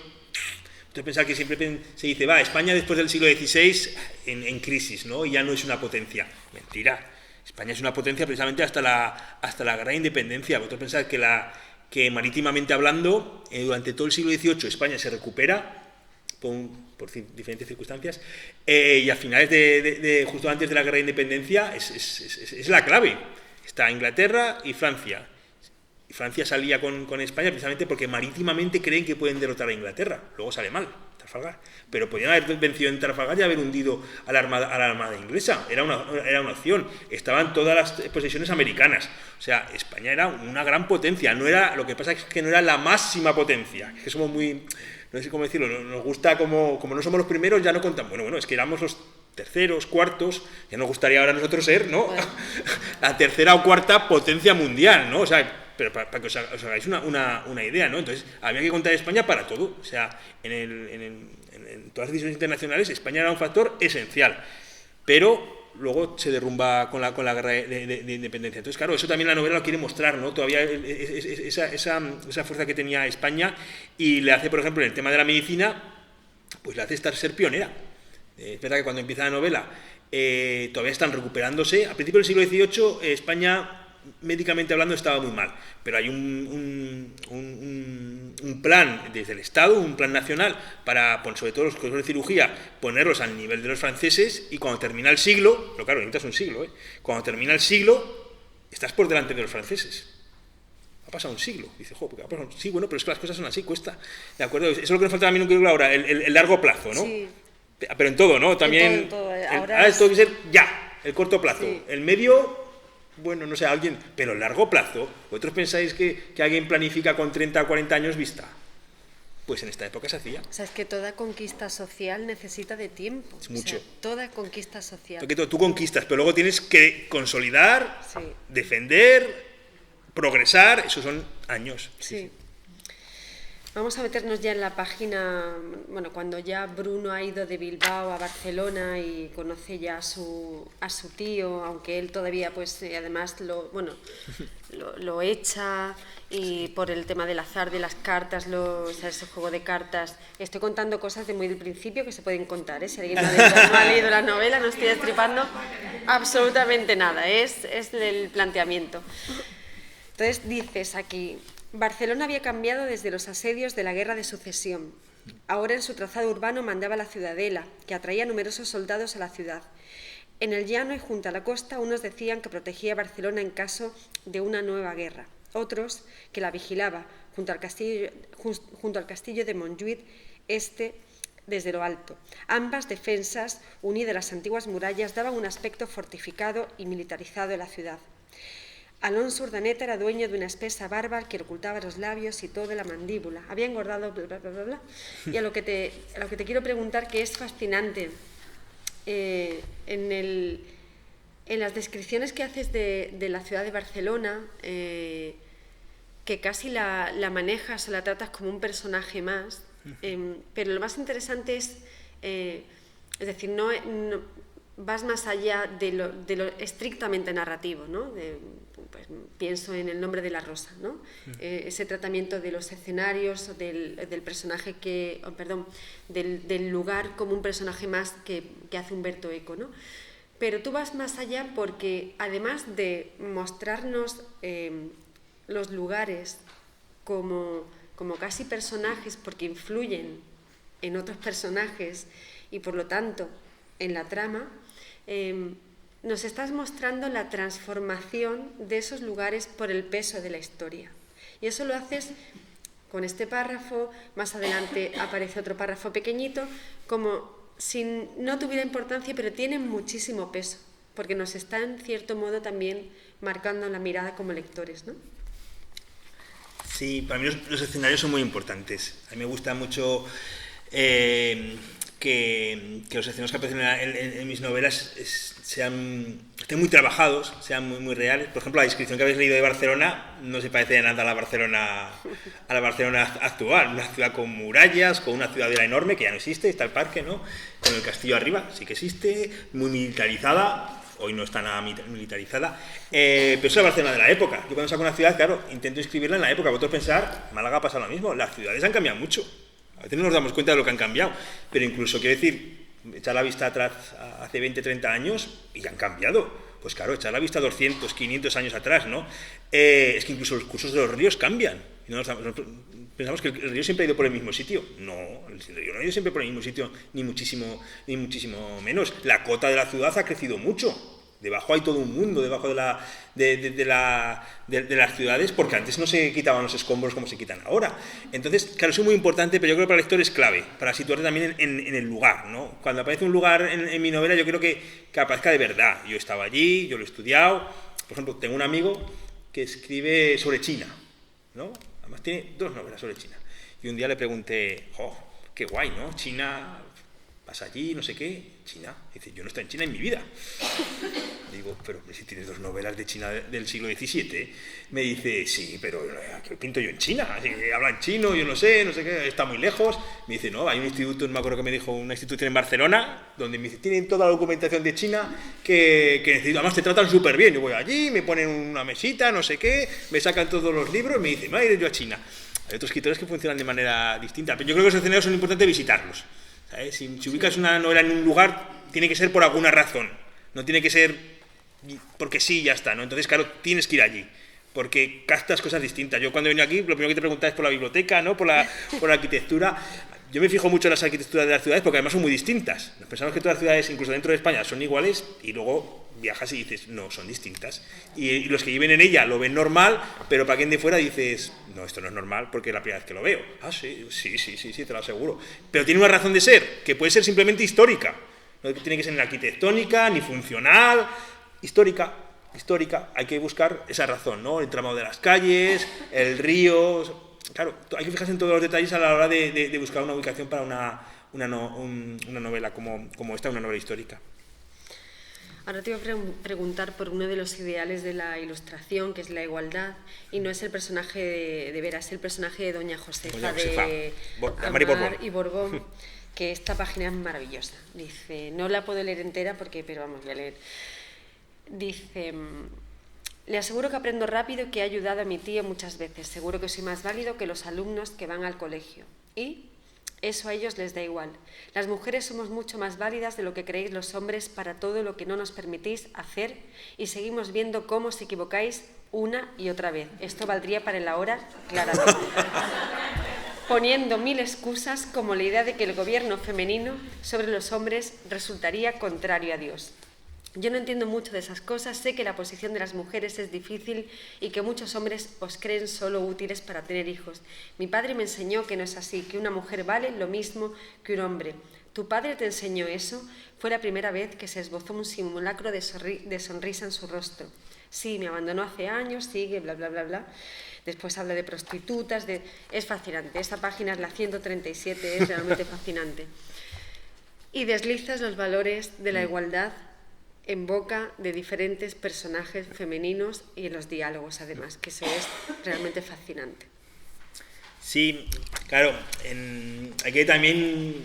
entonces pensar que siempre se dice, España después del siglo XVI en crisis, ¿no? Y ya no es una potencia. Mentira. España es una potencia precisamente hasta la guerra de independencia. Vosotros pensáis que marítimamente hablando, durante todo el siglo XVIII España se recupera por diferentes circunstancias, y a finales justo antes de la guerra de independencia es la clave. Está Inglaterra y Francia. Y Francia salía con España precisamente porque marítimamente creen que pueden derrotar a Inglaterra. Luego sale mal, Trafalgar. Pero podían haber vencido en Trafalgar y haber hundido a la armada inglesa. Era una opción. Estaban todas las posesiones americanas. O sea, España era una gran potencia. Lo que pasa es que no era la máxima potencia. Es que somos muy... No sé cómo decirlo. Nos gusta como no somos los primeros, ya no contamos. Bueno, es que éramos los terceros, cuartos, ya nos gustaría ahora nosotros ser, ¿no? Bueno. La tercera o cuarta potencia mundial, ¿no? O sea, pero para que os hagáis una idea, ¿no? Entonces, había que contar España para todo. O sea, en todas las decisiones internacionales, España era un factor esencial. Pero luego se derrumba con la guerra de independencia. Entonces, claro, eso también la novela lo quiere mostrar, ¿no? Todavía esa fuerza que tenía España, y le hace, por ejemplo, en el tema de la medicina, pues le hace ser pionera. Es verdad que cuando empieza la novela todavía están recuperándose. A principios del siglo XVIII España, médicamente hablando, estaba muy mal, pero hay un plan desde el Estado, un plan nacional para, sobre todo los que son de cirugía, ponerlos al nivel de los franceses, y cuando termina el siglo, pero claro, necesitas un siglo, cuando termina el siglo, estás por delante de los franceses. Ha pasado un siglo. Dice, sí, bueno, pero es que las cosas son así, cuesta. ¿De acuerdo? Eso es lo que nos falta también ahora, el largo plazo, ¿no? Sí. Pero en todo, ¿no? También. En todo. Ahora esto debe ser ya, el corto plazo. Sí. El medio, bueno, no sé, alguien. Pero el largo plazo, ¿vosotros pensáis que alguien planifica con 30 o 40 años vista? Pues en esta época se hacía. O sea, es que toda conquista social necesita de tiempo. Es mucho. O sea, toda conquista social. Porque tú conquistas, pero luego tienes que consolidar, sí, defender, progresar. Esos son años. Sí. Vamos a meternos ya en la página, bueno, cuando ya Bruno ha ido de Bilbao a Barcelona y conoce ya a su tío, aunque él todavía, pues, además lo echa, y por el tema del azar de las cartas, ese juego de cartas. Estoy contando cosas de muy del principio que se pueden contar, ¿eh? Si alguien no ha leído la novela, no estoy destripando absolutamente nada, es el planteamiento. Entonces dices aquí: Barcelona había cambiado desde los asedios de la Guerra de Sucesión. Ahora en su trazado urbano mandaba la ciudadela, que atraía numerosos soldados a la ciudad. En el llano y junto a la costa, unos decían que protegía a Barcelona en caso de una nueva guerra. Otros, que la vigilaba junto al castillo de Montjuïc desde lo alto. Ambas defensas, unidas a las antiguas murallas, daban un aspecto fortificado y militarizado a la ciudad. Alonso Urdaneta era dueño de una espesa barba que le ocultaba los labios y toda la mandíbula. Había engordado, bla, bla, bla, bla. Y a lo que te quiero preguntar, que es fascinante, en las descripciones que haces de la ciudad de Barcelona, que casi la manejas o la tratas como un personaje más, pero lo más interesante es decir, no vas más allá de lo estrictamente narrativo, ¿no? Pues, pienso en El nombre de la rosa, ¿no? Ese tratamiento de los escenarios, del personaje del lugar como un personaje más que hace Umberto Eco, ¿no? Pero tú vas más allá porque, además de mostrarnos los lugares como casi personajes, porque influyen en otros personajes y por lo tanto en la trama, nos estás mostrando la transformación de esos lugares por el peso de la historia. Y eso lo haces con este párrafo. Más adelante aparece otro párrafo pequeñito, como si no tuviera importancia, pero tiene muchísimo peso, porque nos está en cierto modo también marcando la mirada como lectores, ¿no? Sí, para mí los escenarios son muy importantes. A mí me gusta mucho que los escenarios que aparecen en mis novelas estén muy trabajados, sean muy, muy reales. Por ejemplo, la descripción que habéis leído de Barcelona no se parece de nada a la Barcelona actual. Una ciudad con murallas, con una ciudadela enorme que ya no existe, está el parque, ¿no? Con el castillo arriba, sí que existe, muy militarizada. Hoy no está nada militarizada, pero es la Barcelona de la época. Yo cuando saco una ciudad, claro, intento escribirla en la época. Vosotros pensar, Málaga ha pasado lo mismo, las ciudades han cambiado mucho. A veces no nos damos cuenta de lo que han cambiado, pero incluso, quiero decir, echar la vista atrás hace 20, 30 años y han cambiado. Pues claro, echar la vista 200, 500 años atrás, ¿no? Es que incluso los cursos de los ríos cambian. Pensamos que el río siempre ha ido por el mismo sitio. No, el río no ha ido siempre por el mismo sitio, ni muchísimo menos. La cota de la ciudad ha crecido mucho. Debajo hay todo un mundo, debajo de las ciudades, porque antes no se quitaban los escombros como se quitan ahora. Entonces, claro, eso es muy importante, pero yo creo que para el lector es clave, para situarte también en el lugar, ¿no? Cuando aparece un lugar en mi novela, yo creo que aparezca de verdad. Yo estaba allí, yo lo he estudiado. Por ejemplo, tengo un amigo que escribe sobre China, ¿no? Además tiene 2 novelas sobre China. Y un día le pregunté, qué guay, ¿no? China, vas allí, no sé qué. China. Dice, yo no estoy en China en mi vida. Digo, pero si tienes 2 novelas de China del siglo XVII. Me dice, sí, pero ¿qué pinto yo en China? Así que hablan chino, yo no sé qué, está muy lejos. Me dice, no, hay un instituto, no me acuerdo que me dijo, una institución en Barcelona, donde me dice, tienen toda la documentación de China que necesito. Además te tratan súper bien. Yo voy allí, me ponen una mesita, no sé qué, me sacan todos los libros y me dicen, me voy a ir yo a China. Hay otros escritores que funcionan de manera distinta, pero yo creo que los escenarios son importantes visitarlos. ¿Sabes? Si ubicas una novela en un lugar, tiene que ser por alguna razón, no tiene que ser porque sí y ya está, ¿no? Entonces, claro, tienes que ir allí, porque captas cosas distintas. Yo cuando he venido aquí, lo primero que te preguntas es por la biblioteca, ¿no? Por la arquitectura. Yo me fijo mucho en las arquitecturas de las ciudades porque además son muy distintas. Nos pensamos que todas las ciudades, incluso dentro de España, son iguales y luego viajas y dices, no, son distintas. Y los que viven en ella lo ven normal, pero para quien de fuera dices, no, esto no es normal porque es la primera vez que lo veo. Ah, sí, te lo aseguro. Pero tiene una razón de ser, que puede ser simplemente histórica. No tiene que ser ni arquitectónica, ni funcional, histórica, hay que buscar esa razón, ¿no? El entramado de las calles, el río. Claro, hay que fijarse en todos los detalles a la hora de buscar una ubicación para una novela como esta, una novela histórica. Ahora te voy a preguntar por uno de los ideales de la Ilustración, que es la igualdad, y no es el personaje de Vera, es el personaje de Doña Josefa, de Amar y Borbón, que esta página es maravillosa. Dice, no la puedo leer entera pero vamos, voy a leer. Dice, le aseguro que aprendo rápido y que he ayudado a mi tío muchas veces. Seguro que soy más válido que los alumnos que van al colegio. Y eso a ellos les da igual. Las mujeres somos mucho más válidas de lo que creéis los hombres para todo lo que no nos permitís hacer y seguimos viendo cómo os equivocáis una y otra vez. Esto valdría para el ahora, claramente. Poniendo 1000 excusas como la idea de que el gobierno femenino sobre los hombres resultaría contrario a Dios. Yo no entiendo mucho de esas cosas, sé que la posición de las mujeres es difícil y que muchos hombres os creen solo útiles para tener hijos. Mi padre me enseñó que no es así, que una mujer vale lo mismo que un hombre. ¿Tu padre te enseñó eso? Fue la primera vez que se esbozó un simulacro de sonrisa en su rostro. Sí, me abandonó hace años, sigue, bla, bla, bla, bla. Después habla de prostitutas, es fascinante. Esta página es la 137, es realmente fascinante. Y deslizas los valores de la igualdad en boca de diferentes personajes femeninos y en los diálogos, además, que eso es realmente fascinante. Sí, claro, hay que también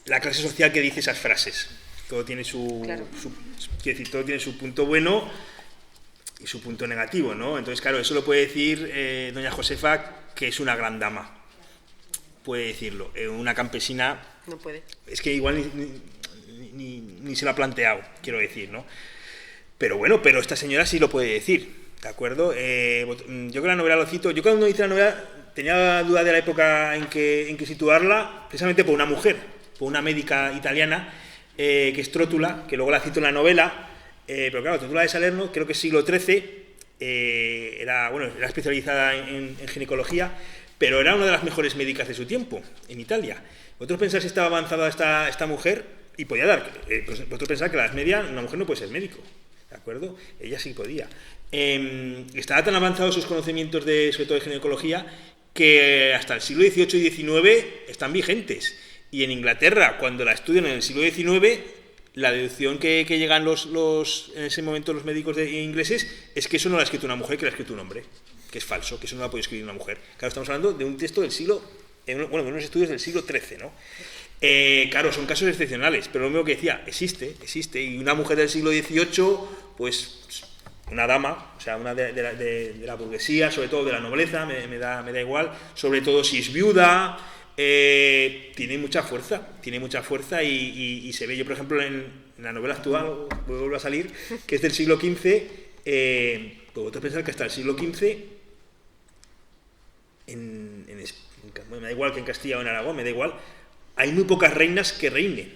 la clase social que dice esas frases. Todo tiene todo tiene su punto bueno y su punto negativo, ¿no? Entonces, claro, eso lo puede decir Doña Josefa, que es una gran dama. Puede decirlo. Una campesina... No puede. Es que igual ni se lo ha planteado, quiero decir, ¿no? Pero bueno, pero esta señora sí lo puede decir, ¿de acuerdo? Yo que la novela lo cito, yo cuando hice la novela tenía duda de la época en que situarla, precisamente por una mujer, por una médica italiana, que es Trótula, que luego la cito en la novela, pero claro, Trótula de Salerno, creo que es siglo XIII, era especializada en ginecología, pero era una de las mejores médicas de su tiempo, en Italia. ¿Vosotros pensáis si estaba avanzada esta mujer? Y podía dar, vosotros pensáis que a la edad media una mujer no puede ser médico. ¿de acuerdo? Ella sí podía. Estaba tan avanzados sus conocimientos, sobre todo de ginecología, que hasta el siglo XVIII y XIX están vigentes. Y en Inglaterra, cuando la estudian en el siglo XIX, la deducción que llegan en ese momento los médicos ingleses es que eso no lo ha escrito una mujer, que lo ha escrito un hombre, que es falso, que eso no lo ha podido escribir una mujer. Claro, estamos hablando de un texto del siglo, de unos estudios del siglo XIII, ¿no? Claro, son casos excepcionales, pero lo mismo que decía, existe, y una mujer del siglo XVIII, pues una dama, o sea, una de la burguesía, sobre todo de la nobleza, me da igual, sobre todo si es viuda, tiene mucha fuerza y se ve. Yo, por ejemplo, en la novela actual, vuelvo a salir, que es del siglo XV, pues vosotros pensáis que hasta el siglo XV, me da igual que en Castilla o en Aragón, me da igual, hay muy pocas reinas que reinen.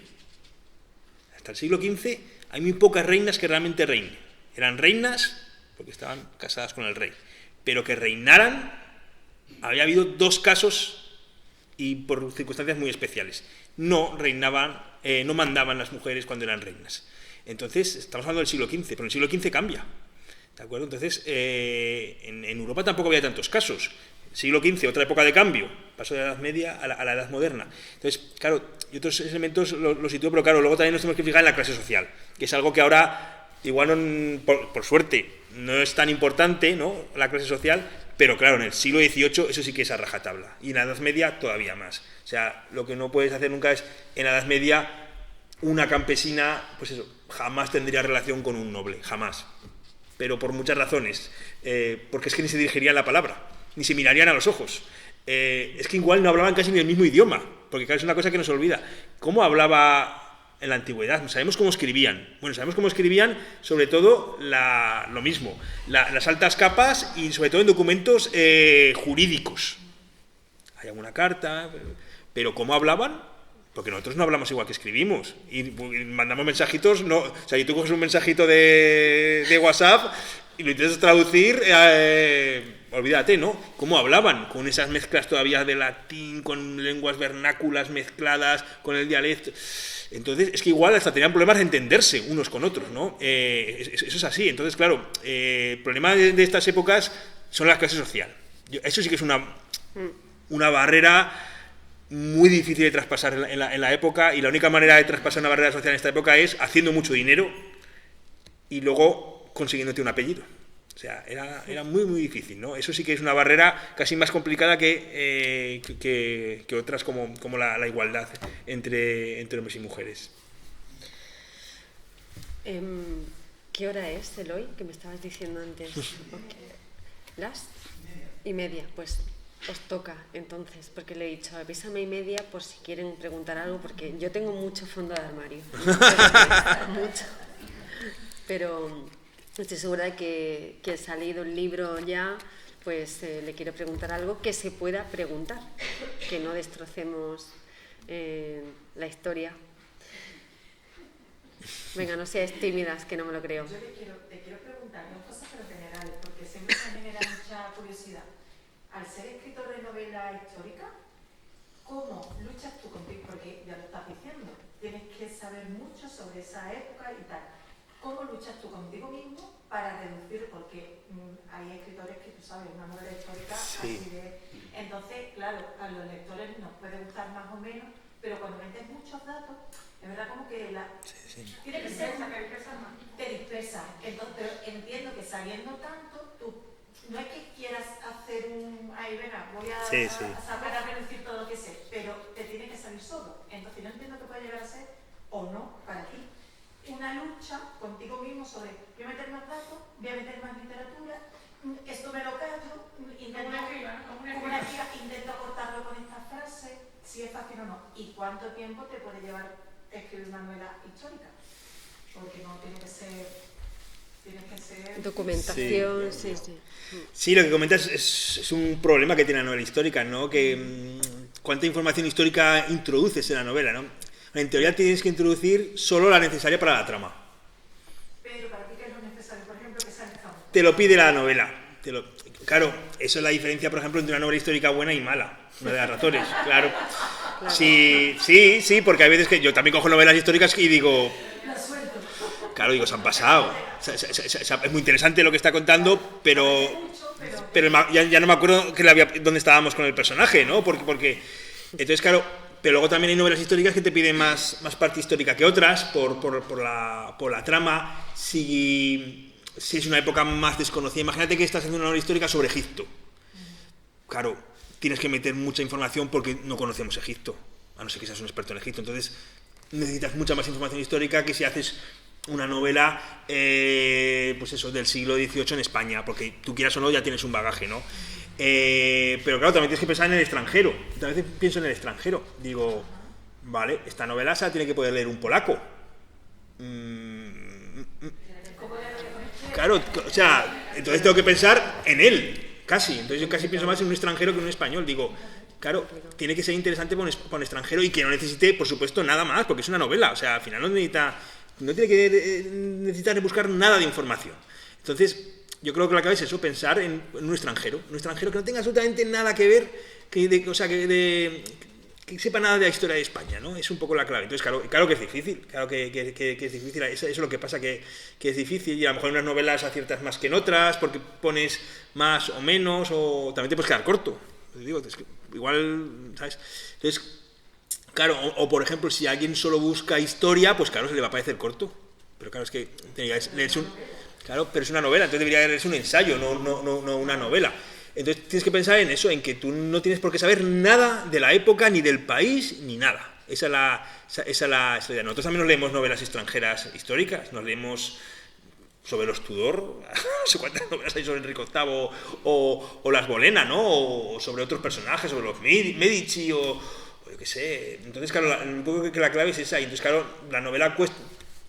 Hasta el siglo XV hay muy pocas reinas que realmente reinen. Eran reinas porque estaban casadas con el rey, pero que reinaran, había habido 2 casos y por circunstancias muy especiales. No reinaban, no mandaban las mujeres cuando eran reinas. Entonces, estamos hablando del siglo XV, pero en el siglo XV cambia, ¿de acuerdo? Entonces, en Europa tampoco había tantos casos. Siglo XV, otra época de cambio, paso de la Edad Media a la Edad Moderna. Entonces, claro, y otros elementos los sitúo, pero claro, luego también nos tenemos que fijar en la clase social, que es algo que ahora, igual por suerte, no es tan importante, ¿no?, la clase social, pero claro, en el siglo XVIII eso sí que es a rajatabla, y en la Edad Media todavía más. O sea, lo que no puedes hacer nunca es, en la Edad Media, una campesina, pues eso, jamás tendría relación con un noble, jamás. Pero por muchas razones, porque es que ni se dirigirían la palabra, ni se mirarían a los ojos. Es que igual no hablaban casi ni el mismo idioma, porque claro, es una cosa que nos olvida. ¿Cómo hablaba en la antigüedad? Sabemos cómo escribían. Bueno, sabemos cómo escribían, sobre todo, lo mismo, las altas capas y sobre todo en documentos jurídicos. Hay alguna carta, pero ¿cómo hablaban? Porque nosotros no hablamos igual que escribimos y mandamos mensajitos, no, o sea, si tú coges un mensajito de WhatsApp y lo intentas traducir, olvídate, ¿no? ¿Cómo hablaban? Con esas mezclas todavía de latín, con lenguas vernáculas mezcladas, con el dialecto. Entonces, es que igual hasta tenían problemas de entenderse unos con otros, ¿no? Eso es así. Entonces, claro, el problema de estas épocas son la clase social. Eso sí que es una barrera muy difícil de traspasar en la época, y la única manera de traspasar una barrera social en esta época es haciendo mucho dinero y luego consiguiéndote un apellido. O sea, era muy, muy difícil, ¿no? Eso sí que es una barrera casi más complicada que otras como la igualdad entre hombres y mujeres. ¿Qué hora es, Eloy? Que me estabas diciendo antes. ¿Las? Y media, pues os toca entonces, porque le he dicho avísame y media por si quieren preguntar algo, porque yo tengo mucho fondo de armario. Mucho. Pero estoy segura de que ha salido el libro ya, pues le quiero preguntar algo que se pueda preguntar, que no destrocemos la historia. Venga, no seáis tímidas, que no me lo creo. Yo te quiero preguntar dos cosas, pero generales, porque siempre me genera mucha curiosidad. Al ser escritor de novela histórica, ¿cómo luchas tú contigo? Porque ya lo estás diciendo, tienes que saber mucho sobre esa época y tal. ¿Cómo luchas tú contigo mismo para reducir? Porque hay escritores que, tú sabes, una novela histórica, sí, así de... Entonces, claro, a los lectores nos puede gustar más o menos, pero cuando metes muchos datos, es verdad como que tiene que ser te dispersa. Entonces, pero entiendo que sabiendo tanto, tú no es que quieras hacer voy a saber a reducir todo lo que sé, pero te tiene que salir solo. Entonces no entiendo que puede llegar a ser, o no, para ti, una lucha contigo mismo sobre voy a meter más datos, voy a meter más literatura, esto me lo callo, intento cortarlo con esta frase, si es fácil o no. ¿Y cuánto tiempo te puede llevar escribir una novela histórica? Porque no tiene que ser... Documentación, sí. Sí, lo que comentas es un problema que tiene la novela histórica, ¿no? Que cuánta información histórica introduces en la novela, ¿no? En teoría tienes que introducir solo la necesaria para la trama. Pero para ti, ¿qué es lo necesario? Por ejemplo, que sea el campo. Te lo pide la novela. Claro, eso es la diferencia, por ejemplo, entre una novela histórica buena y mala. Una de las razones, claro. Sí, porque hay veces que yo también cojo novelas históricas y digo... Claro, digo, se han pasado. Es muy interesante lo que está contando, pero ya no me acuerdo dónde estábamos con el personaje, ¿no? Porque entonces, claro, pero luego también hay novelas históricas que te piden más parte histórica que otras por la trama. Si es una época más desconocida, imagínate que estás haciendo una novela histórica sobre Egipto. Claro, tienes que meter mucha información porque no conocemos Egipto, a no ser que seas un experto en Egipto. Entonces necesitas mucha más información histórica que si haces una novela, pues eso, del siglo XVIII en España, porque tú quieras o no ya tienes un bagaje, ¿no? Pero claro, también tienes que pensar en el extranjero. A veces pienso en el extranjero. Digo, vale, esta novela se la tiene que poder leer un polaco. Claro, o sea, entonces tengo que pensar en él, casi. Entonces yo casi pienso más en un extranjero que en un español. Digo, claro, tiene que ser interesante para un extranjero y que no necesite, por supuesto, nada más, porque es una novela. O sea, al final no tiene que necesitar buscar nada de información. Entonces, yo creo que la clave es eso, pensar en un extranjero que no tenga absolutamente nada que ver, que sepa nada de la historia de España, ¿no? Es un poco la clave. Entonces, claro que es difícil, claro que es difícil, eso es lo que pasa, que es difícil, y a lo mejor en unas novelas aciertas más que en otras, porque pones más o menos, o también te puedes quedar corto. Digo, es que igual, ¿sabes? Entonces, claro, o por ejemplo, si alguien solo busca historia, pues claro, se le va a parecer corto. Pero claro, es que claro, pero es una novela, entonces debería ser un ensayo, no una novela. Entonces tienes que pensar en eso, en que tú no tienes por qué saber nada de la época, ni del país, ni nada. Esa es la idea. Nosotros también nos leemos novelas extranjeras históricas, nos leemos sobre los Tudor, no sé cuántas novelas hay sobre Enrique VIII, o las Bolena, ¿no? O sobre otros personajes, sobre los Medici, o yo qué sé. Entonces, claro, un poco que la clave es esa. Y entonces, claro, la novela cuesta.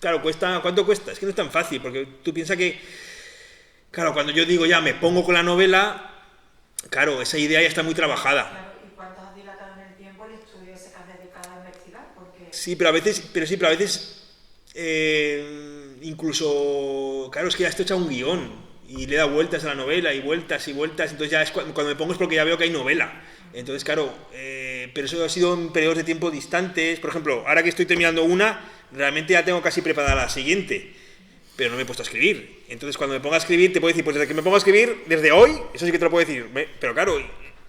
Claro, ¿cuánto cuesta? Es que no es tan fácil, porque tú piensas que, claro, cuando yo digo ya me pongo con la novela, claro, esa idea ya está muy trabajada. Claro, ¿y cuánto has dilatado en el tiempo el estudio ese que has dedicado a investigar? Porque... Sí, pero a veces, incluso, claro, es que ya estoy hecho un guión, y le da vueltas a la novela, y vueltas, entonces ya es cuando me pongo es porque ya veo que hay novela. Entonces, claro, pero eso ha sido en periodos de tiempo distantes. Por ejemplo, ahora que estoy terminando una, realmente ya tengo casi preparada la siguiente, pero no me he puesto a escribir. Entonces, cuando me ponga a escribir, te puedo decir, pues desde que me pongo a escribir, desde hoy, eso sí que te lo puedo decir. Pero claro,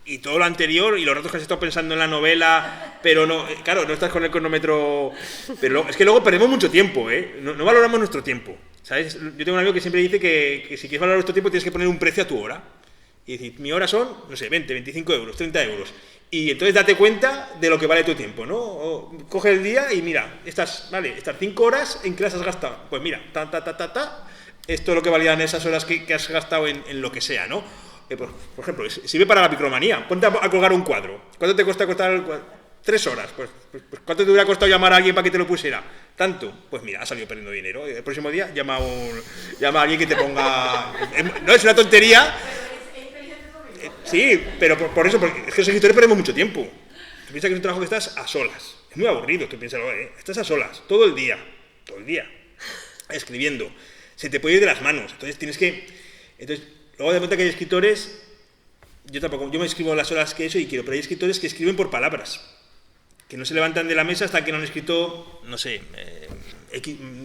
y todo lo anterior, y los ratos que has estado pensando en la novela, pero no, claro, no estás con el cronómetro. Pero es que luego perdemos mucho tiempo, ¿eh? No valoramos nuestro tiempo, ¿sabes? Yo tengo un amigo que siempre dice que si quieres valorar nuestro tiempo tienes que poner un precio a tu hora. Y decir, mi hora son, no sé, 20, 25 euros, 30 euros. Y entonces date cuenta de lo que vale tu tiempo, ¿no? O coge el día y mira, estas 5 horas, ¿en qué las has gastado? Pues mira, esto es lo que valían esas horas que has gastado en lo que sea, ¿no? Por ejemplo, sirve para la micromanía. Ponte a colgar un cuadro. ¿Cuánto te cuesta costar el cuadro? 3 horas. Pues ¿cuánto te hubiera costado llamar a alguien para que te lo pusiera? ¿Tanto? Pues mira, has salido perdiendo dinero. El próximo día llama a alguien que te ponga... No, es una tontería... Sí, pero por eso, porque es que los escritores perdemos mucho tiempo. Tú piensas que es un trabajo que estás a solas. Es muy aburrido, tú piénsalo, estás a solas, todo el día, escribiendo. Se te puede ir de las manos, entonces luego de cuenta que hay escritores, yo me escribo las horas que eso y quiero, pero hay escritores que escriben por palabras, que no se levantan de la mesa hasta que no han escrito, no sé,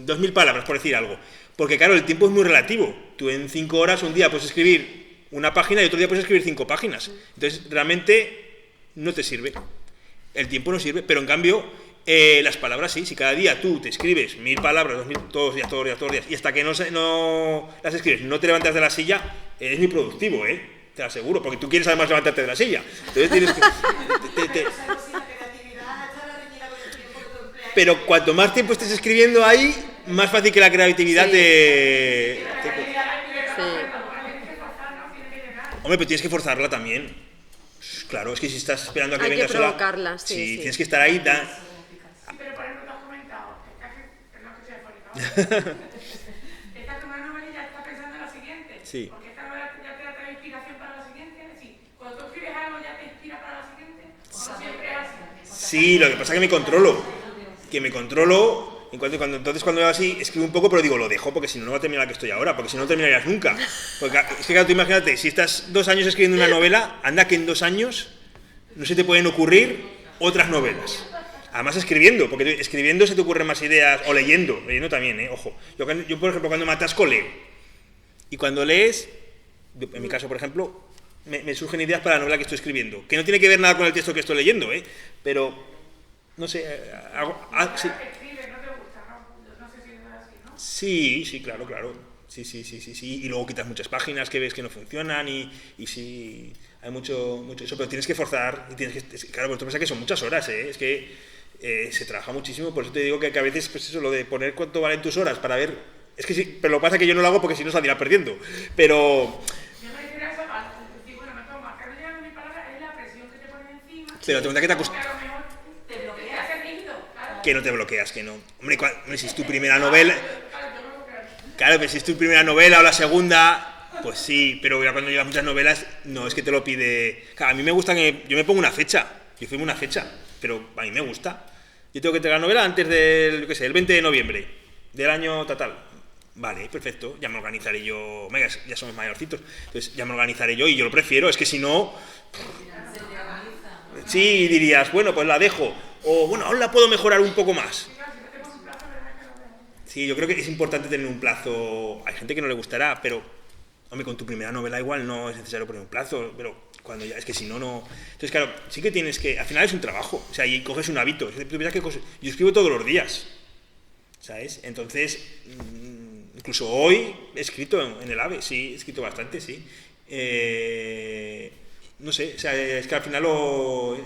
2000 palabras, por decir algo. Porque claro, el tiempo es muy relativo. Tú en 5 horas un día puedes escribir una página y otro día puedes escribir 5 páginas. Entonces, realmente no te sirve. El tiempo no sirve, pero en cambio, las palabras sí. Si cada día tú te escribes 1000 palabras, 2000, todos los días, y hasta que no las escribes, no te levantas de la silla, eres muy productivo, te lo aseguro, porque tú quieres además levantarte de la silla. Entonces tienes que... Pero cuanto más tiempo estés escribiendo ahí, más fácil que la creatividad Hombre, pero tienes que forzarla también. Claro, es que si estás esperando a que venga sola... Hay que provocarla, sí. Tienes que estar ahí... Sí, pero por ejemplo, te has comentado, perdón que sea fónica, estás con una novela y ya estás pensando en la siguiente. Sí. Porque esta novela ya te da inspiración para la siguiente. Es decir, cuando tú escribes algo ya te inspira para la siguiente. O no siempre es así. Sí, lo que pasa es que me controlo... Entonces cuando veo así, escribo un poco, pero digo, lo dejo porque si no, no va a terminar la que estoy ahora, porque si no, no terminarías nunca. Porque es que claro, tú imagínate, si estás 2 años escribiendo una novela, anda que en 2 años no se te pueden ocurrir otras novelas. Además escribiendo, porque escribiendo se te ocurren más ideas, o leyendo también, ojo. Yo, por ejemplo, cuando me atasco leo. Y cuando lees, en mi caso, por ejemplo, me surgen ideas para la novela que estoy escribiendo, que no tiene que ver nada con el texto que estoy leyendo, pero, no sé, sí. Escribe, no te gusta, no sé si es así, ¿no? Sí, claro. Sí. Y luego quitas muchas páginas que ves que no funcionan y sí, hay mucho eso, pero tienes que forzar y tienes que, claro, pues tú piensas que son muchas horas, es que se trabaja muchísimo, por eso te digo que a veces, pues eso, lo de poner cuánto valen tus horas para ver, es que sí, pero lo que pasa es que yo no lo hago porque si no saldría perdiendo, pero... Yo me refiero a esa parte, es decir, bueno, me toma, que no llega mi palabra, es la presión que te ponen encima. Pero te cuenta que te acostumbras. Que a lo mejor te bloqueas el ritmo, claro. Que no te bloqueas, que no. Hombre, si es tu primera novela... Claro, pero si es tu primera novela o la segunda, pues sí, pero ya cuando llevas muchas novelas, no es que te lo pide... Claro, a mí me gusta que... Yo me pongo una fecha, yo firmo una fecha, pero a mí me gusta. Yo tengo que tener la novela antes del, yo qué sé, el 20 de noviembre del año tal. Vale, perfecto, ya me organizaré yo... Venga, ya somos mayorcitos, entonces ya me organizaré yo y yo lo prefiero, es que si no... Sí, dirías, bueno, pues la dejo, o bueno, aún la puedo mejorar un poco más. Sí, yo creo que es importante tener un plazo. Hay gente que no le gustará, pero, hombre, con tu primera novela igual no es necesario poner un plazo, pero cuando ya, es que si no, no... Entonces, claro, sí que tienes que... Al final es un trabajo, o sea, y coges un hábito. Yo escribo todos los días, ¿sabes? Entonces, incluso hoy he escrito en el AVE, sí, he escrito bastante, sí. No sé, o sea, es que al final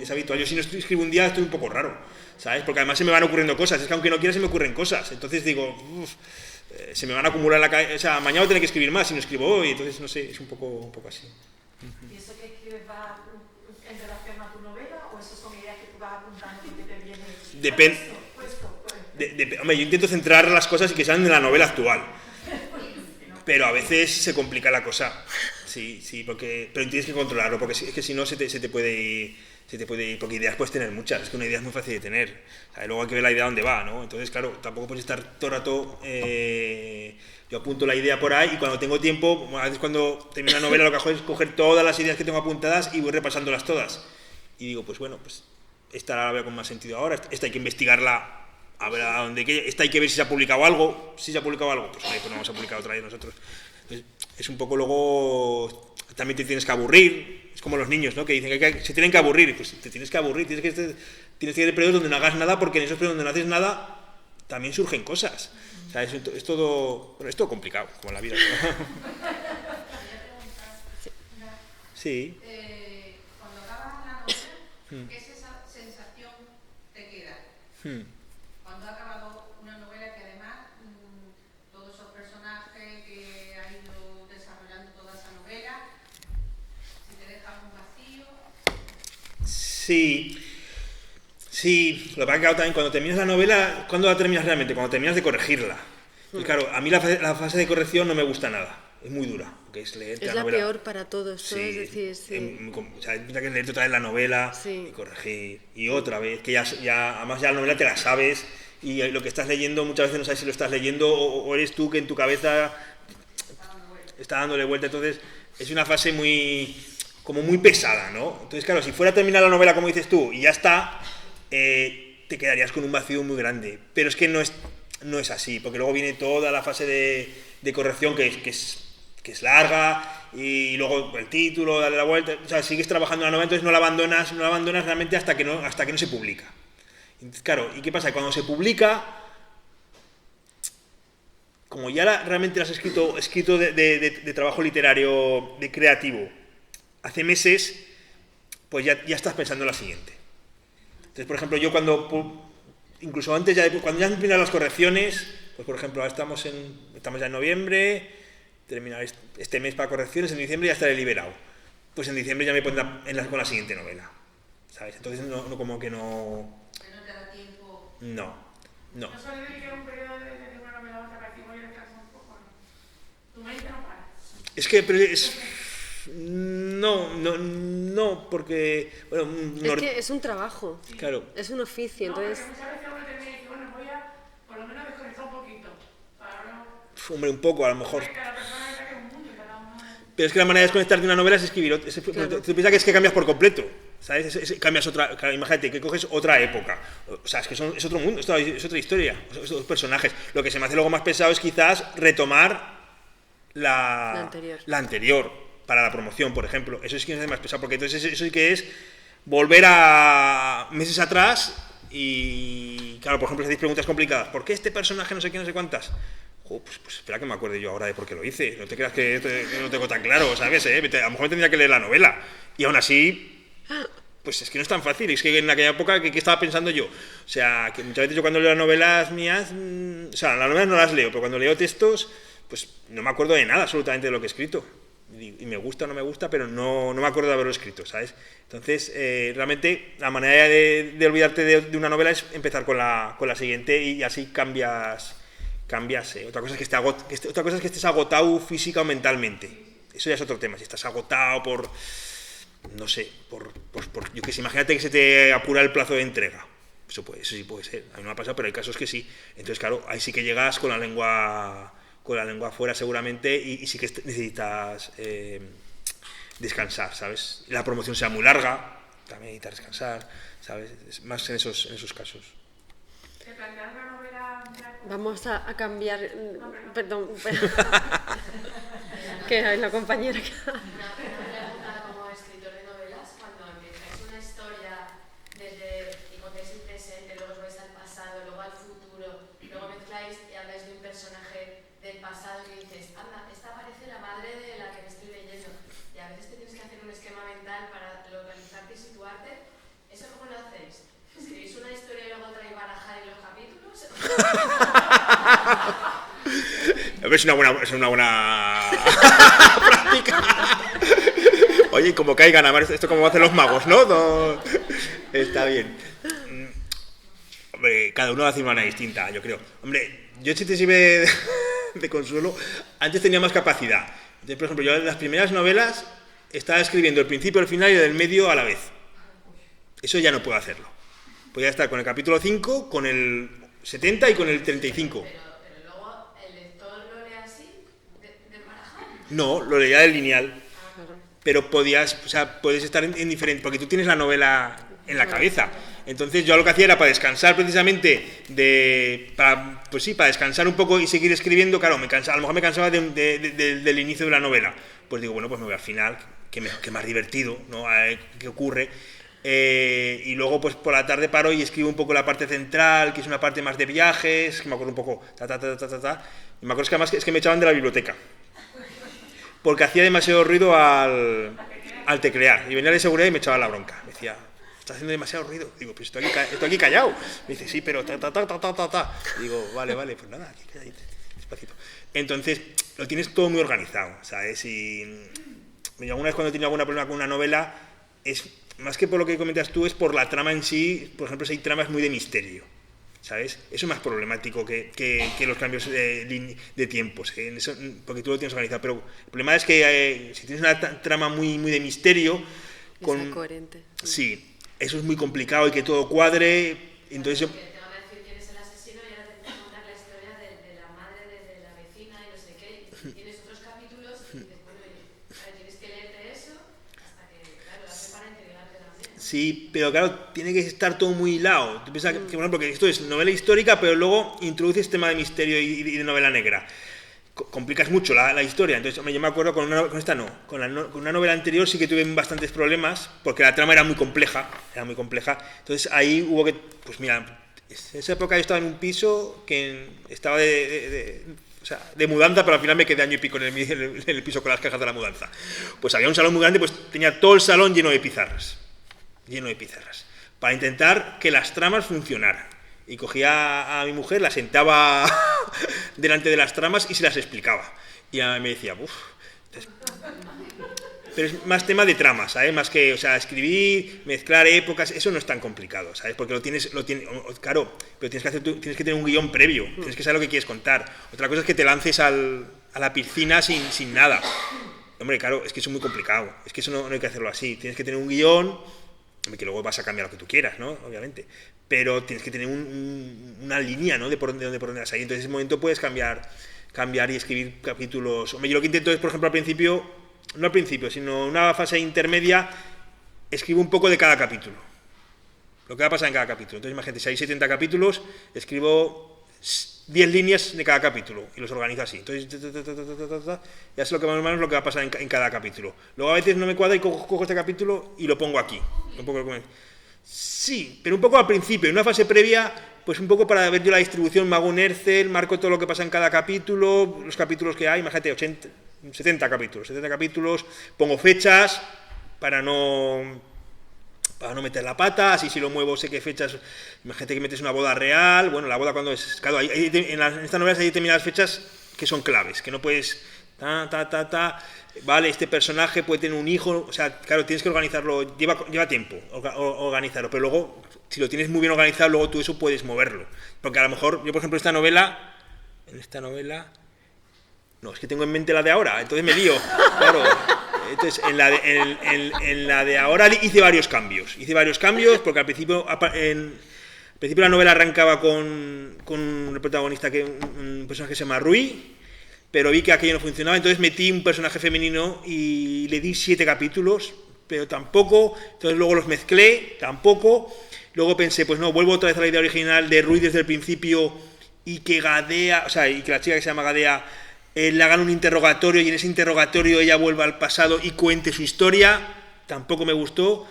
es habitual. Yo si no escribo un día estoy un poco raro, ¿sabes? Porque además se me van ocurriendo cosas, es que aunque no quiera se me ocurren cosas, entonces digo, se me van a acumular en la cabeza, o sea, mañana voy a tener que escribir más si no escribo hoy, entonces no sé, es un poco así. ¿Y eso que escribes va en relación a tu novela o eso son ideas que tú vas apuntando porque te vienen? Depende. Hombre, yo intento centrar las cosas y que sean de la novela actual, pero a veces se complica la cosa, sí, pero tienes que controlarlo, porque es que si no se te puede ir... porque ideas puedes tener muchas, es que una idea es muy fácil de tener, ¿sabes? Luego hay que ver la idea dónde va, ¿no? Entonces, claro, tampoco puedes estar todo el rato, yo apunto la idea por ahí y cuando tengo tiempo, a veces cuando termino una novela lo que hago es coger todas las ideas que tengo apuntadas y voy repasándolas todas. Y digo, pues bueno, pues esta la veo con más sentido ahora, esta hay que investigarla, a ver a dónde, esta hay que ver si se ha publicado algo, pues no vamos a publicar otra vez nosotros. Entonces, es un poco luego, también te tienes que aburrir. Es como los niños, ¿no? Que dicen que se tienen que aburrir, pues te tienes que aburrir, tienes que tener periodos donde no hagas nada, porque en esos periodos donde no haces nada también surgen cosas. O sea, es todo complicado, como en la vida. Sí. Cuando acabas la novela, ¿qué sensación te queda? Cuando has acabado una novela que además todos esos personajes que ha ido desarrollando toda esa novela, si te deja un vacío. Sí, lo que pasa es que también cuando terminas la novela, ¿cuándo la terminas realmente? Cuando terminas de corregirla. Y claro, a mí la fase de corrección no me gusta nada, es muy dura, que es leerte es la novela. Es la peor para todos, sí, es decir, sí. O sea, tienes que leerte otra vez la novela y corregir, y otra vez, que ya además ya la novela te la sabes, y lo que estás leyendo muchas veces no sabes si lo estás leyendo o eres tú que en tu cabeza está dándole vuelta, entonces es una fase muy pesada, ¿no? Entonces, claro, si fuera a terminar la novela como dices tú y ya está, te quedarías con un vacío muy grande, pero es que no es así, porque luego viene toda la fase de corrección que es larga, y luego el título, darle la vuelta, o sea, sigues trabajando en la novela, entonces no la abandonas realmente hasta que no se publica. Entonces, claro, ¿y qué pasa? Cuando se publica, como ya realmente la has escrito de trabajo literario, de creativo, hace meses, pues ya estás pensando en la siguiente. Entonces, por ejemplo, yo incluso antes, cuando ya han terminado las correcciones, pues por ejemplo, ahora estamos ya en noviembre, terminar este mes para correcciones, en diciembre ya estaré liberado. Pues en diciembre ya me pondré con la siguiente novela, ¿sabes? Entonces como que no... ¿Que no te da tiempo? No. ¿No suele dedicar un periodo de una novela a otra para decir, voy a descansar un poco? ¿Tu mente no para? Es que... No, porque... Bueno, es que es un trabajo, claro. Es un oficio, entonces... Porque muchas veces uno termina y dice, bueno, voy a por lo menos desconectar un poquito. Para no... Hombre, un poco, a lo mejor. Cada persona es un mundo y cada uno... Pero es que la manera de desconectar de una novela es escribir. Claro. Tú piensas que es que cambias por completo. ¿sabes? Cambias otra, claro, imagínate que coges otra época, o sea, es que es otro mundo, es otra historia, estos personajes. Lo que se me hace luego más pesado es quizás retomar la anterior para la promoción, por ejemplo. Eso es que me hace más pesado, porque entonces eso sí que es volver a meses atrás y, claro, por ejemplo, si hacéis preguntas complicadas, ¿por qué este personaje no sé qué, no sé cuántas? Pues espera que me acuerde yo ahora de por qué lo hice. No te creas que no lo tengo tan claro, ¿sabes? A lo mejor tendría que leer la novela. Y aún así, pues es que no es tan fácil. Es que en aquella época, ¿qué estaba pensando yo? O sea, que muchas veces yo cuando leo las novelas mías, o sea, las novelas no las leo, pero cuando leo textos, pues no me acuerdo de nada absolutamente de lo que he escrito. Y me gusta o no me gusta, pero no me acuerdo de haberlo escrito, ¿sabes? Entonces, realmente, la manera de olvidarte de una novela es empezar con la siguiente y así cambias. Otra cosa es que estés agotado física o mentalmente. Eso ya es otro tema. Si estás agotado por no sé, yo que sé, imagínate que se te apura el plazo de entrega. Eso sí puede ser. A mí no me ha pasado, pero hay casos que sí. Entonces, claro, ahí sí que llegas con la lengua afuera seguramente y sí que necesitas descansar, ¿sabes? La promoción sea muy larga, también necesitas descansar, ¿sabes? Es más en esos casos. ¿Te planteas una novela? Vamos a cambiar... Perdón. Que hay la compañera que... Una pregunta como escritor de novelas, cuando empezáis una historia y contáis el presente, luego os vais al pasado, luego al futuro, luego mezcláis y habláis de un personaje del pasado que dices, anda, esta parece la madre de la que me estoy leyendo. Y a veces te tienes que hacer un esquema mental para localizarte y situarte. ¿Eso cómo lo hacéis? ¿Escribís una historia y luego traéis barajar en los capítulos? Es una buena práctica. Oye, como caigan, a ver, esto como hacen los magos, ¿no? Está bien. Hombre, cada uno hace una manera distinta, yo creo. Hombre, yo si te sirve de consuelo, antes tenía más capacidad. Entonces, por ejemplo, yo en las primeras novelas estaba escribiendo el principio, el final y el medio a la vez. Eso ya no puedo hacerlo. Podía estar con el capítulo 5, con el 70 y con el 35. Pero luego el lector lo lee así, de barajar. No, lo leía del lineal. Pero puedes estar en diferente, porque tú tienes la novela en la cabeza. Entonces yo lo que hacía era para descansar precisamente, para descansar un poco y seguir escribiendo. Claro, a lo mejor me cansaba del inicio de la novela. Pues digo, bueno, pues me voy al final, que más divertido, ¿no? ¿Qué ocurre? Y luego pues por la tarde paro y escribo un poco la parte central, que es una parte más de viajes, que me acuerdo un poco, y me acuerdo que además es que me echaban de la biblioteca. Porque hacía demasiado ruido al teclear. Y venía de seguridad y me echaba la bronca. Me decía, está haciendo demasiado ruido. Digo, pues estoy aquí callado. Me dice, sí, pero Digo, vale, pues nada, aquí calladito, despacito. Entonces, lo tienes todo muy organizado, ¿sabes? Y alguna vez cuando he tenido algún problema con una novela, es más que por lo que comentas tú, es por la trama en sí. Por ejemplo, si hay tramas muy de misterio, ¿sabes? Eso es más problemático que los cambios de tiempos, ¿eh? Eso, porque tú lo tienes organizado. Pero el problema es que si tienes una trama muy de misterio... Está coherente. Sí, eso es muy complicado y que todo cuadre. Entonces Te van a decir quién es el asesino y ahora te tienes que contar la historia de la madre, de la vecina y no sé qué. Y tienes otros capítulos y dices, bueno, tienes que leerte eso hasta que, claro, lo hace para integrarte también. Sí, pero claro, tiene que estar todo muy hilado. Tú piensas que, por ejemplo, que esto es novela histórica, pero luego introduces tema de misterio y de novela negra. Complicas mucho la historia. Entonces, yo me acuerdo con esta no. Con una novela anterior sí que tuve bastantes problemas, porque la trama era muy compleja. Entonces ahí hubo que, pues mira, en esa época yo estaba en un piso que estaba de mudanza, pero al final me quedé año y pico en el piso con las cajas de la mudanza. Pues había un salón muy grande, pues tenía todo el salón lleno de pizarras, para intentar que las tramas funcionaran. Y cogía a mi mujer, la sentaba delante de las tramas y se las explicaba. Y me decía, uff. Pero es más tema de tramas, ¿sabes? Más que, escribir, mezclar épocas, eso no es tan complicado, ¿sabes? Porque claro, pero tienes que tener un guión previo, tienes que saber lo que quieres contar. Otra cosa es que te lances a la piscina sin nada. Hombre, claro, es que eso es muy complicado, es que eso no hay que hacerlo así. Tienes que tener un guión, que luego vas a cambiar lo que tú quieras, ¿no? Obviamente. Pero tienes que tener una línea, ¿no? De por dónde vas ahí. Entonces, en ese momento puedes cambiar y escribir capítulos. Hombre, yo lo que intento es, por ejemplo, no al principio, sino una fase intermedia, escribo un poco de cada capítulo. Lo que va a pasar en cada capítulo. Entonces, imagínate, si hay 70 capítulos, escribo 10 líneas de cada capítulo y los organizo así. Entonces, ya sé lo que más o menos lo que va a pasar en cada capítulo. Luego a veces no me cuadra y cojo este capítulo y lo pongo aquí. Sí, pero un poco al principio, en una fase previa, pues un poco para ver yo la distribución, me hago un Excel, marco todo lo que pasa en cada capítulo, los capítulos que hay, imagínate, 70 capítulos, pongo fechas para no meter la pata, así si lo muevo sé qué fechas, imagínate que metes una boda real, bueno, la boda cuando es, claro, en esta novela hay determinadas fechas que son claves, que no puedes, vale, este personaje puede tener un hijo, o sea, claro, tienes que organizarlo, lleva tiempo organizarlo, pero luego, si lo tienes muy bien organizado, luego tú eso puedes moverlo, porque a lo mejor, yo por ejemplo, en esta novela, no, es que tengo en mente la de ahora, entonces me lío, claro. Entonces, en la de ahora hice varios cambios porque al principio la novela arrancaba con el protagonista, un personaje que se llama Rui, pero vi que aquello no funcionaba, entonces metí un personaje femenino y le di 7 capítulos, pero tampoco, entonces luego los mezclé, tampoco, luego pensé, pues no, vuelvo otra vez a la idea original de Rui desde el principio y que Gadea, o sea, y que la chica que se llama Gadea le hagan un interrogatorio y en ese interrogatorio ella vuelva al pasado y cuente su historia, tampoco me gustó.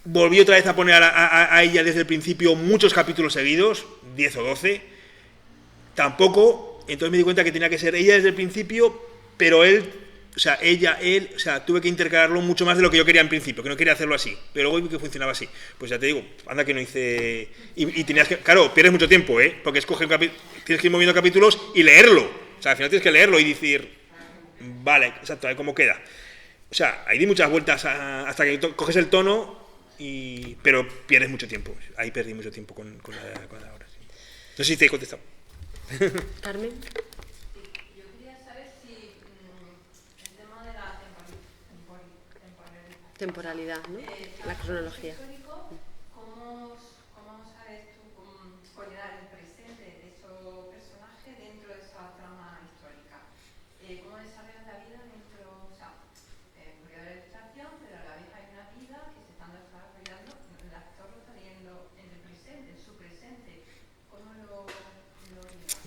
Volví otra vez a poner a ella desde el principio muchos capítulos seguidos, 10 o 12, tampoco, entonces me di cuenta que tenía que ser ella desde el principio, pero él, tuve que intercalarlo mucho más de lo que yo quería en principio, que no quería hacerlo así, pero luego vi que funcionaba así. Pues ya te digo, anda que no hice... Y tenías que... Claro, pierdes mucho tiempo, porque tienes que ir moviendo capítulos y leerlo. O sea, al final tienes que leerlo y decir, vale, exacto, a ver cómo queda. O sea, ahí di muchas vueltas hasta que coges el tono, pero pierdes mucho tiempo. Ahí perdí mucho tiempo con la hora. Sí. No sé si te he contestado. Carmen. Yo quería saber si el tema de la temporalidad, ¿no? La cronología. ¿Cómo sabes tú coordinar el presente de esos personajes dentro de esa trama histórica? ¿Cómo desarrollas la vida dentro, o sea, porque hay ilustración, pero a la vez hay una vida que se está desarrollando, el actor lo está viendo en el presente, en su presente? ¿Cómo lo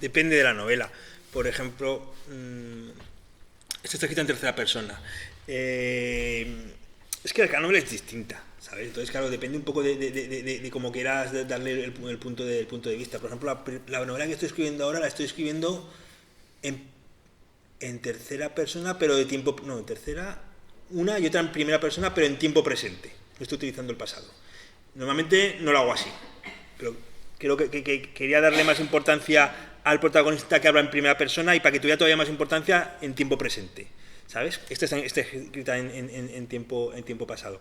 Depende de la novela. Por ejemplo, esto está escrito en tercera persona. Es que la novela es distinta, ¿sabes? Entonces, claro, depende un poco de cómo quieras darle el punto de vista. Por ejemplo, la novela que estoy escribiendo ahora la estoy escribiendo en tercera persona, pero de tiempo... No, en tercera... Una y otra en primera persona, pero en tiempo presente. No estoy utilizando el pasado. Normalmente no lo hago así, pero creo que quería darle más importancia al protagonista que habla en primera persona y para que tuviera todavía más importancia en tiempo presente. ¿Sabes? Esta está escrita en tiempo pasado.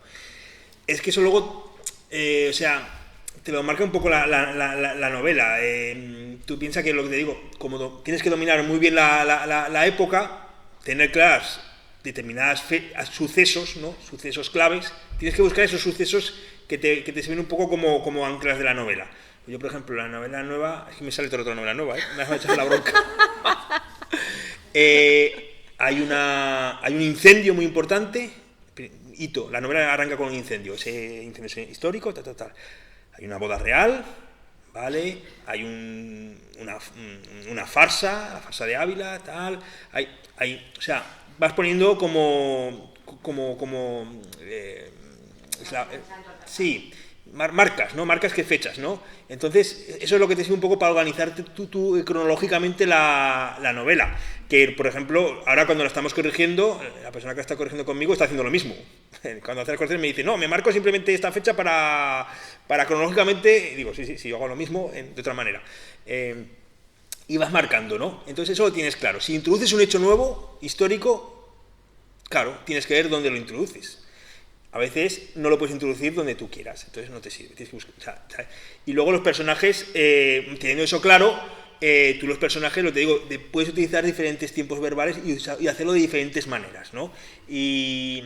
Es que eso luego, te lo marca un poco la novela. Tú piensas que lo que te digo, como tienes que dominar muy bien la época, tener claras determinadas sucesos, ¿no? Sucesos claves, tienes que buscar esos sucesos que te sirven un poco como anclas de la novela. Yo, por ejemplo, la novela nueva, es que me sale toda otra novela nueva, me has echado la bronca. Hay un incendio muy importante, hito, la novela arranca con un incendio, ese incendio es histórico, tal. Hay una boda real, ¿vale? Hay una farsa, la farsa de Ávila, tal. O sea, vas poniendo sí, marcas, ¿no? Marcas que fechas, ¿no? Entonces, eso es lo que te sirve un poco para organizarte tú cronológicamente la novela. Que, por ejemplo, ahora cuando la estamos corrigiendo, la persona que está corrigiendo conmigo está haciendo lo mismo. Cuando hace las correcciones me dice, no, me marco simplemente esta fecha para cronológicamente, y digo, sí, yo hago lo mismo de otra manera. Y vas marcando, ¿no? Entonces eso lo tienes claro. Si introduces un hecho nuevo, histórico, claro, tienes que ver dónde lo introduces. A veces no lo puedes introducir donde tú quieras, entonces no te sirve. Tienes que buscar, y luego los personajes, teniendo eso claro, tú los personajes, lo te digo, puedes utilizar diferentes tiempos verbales y hacerlo de diferentes maneras, ¿no? Y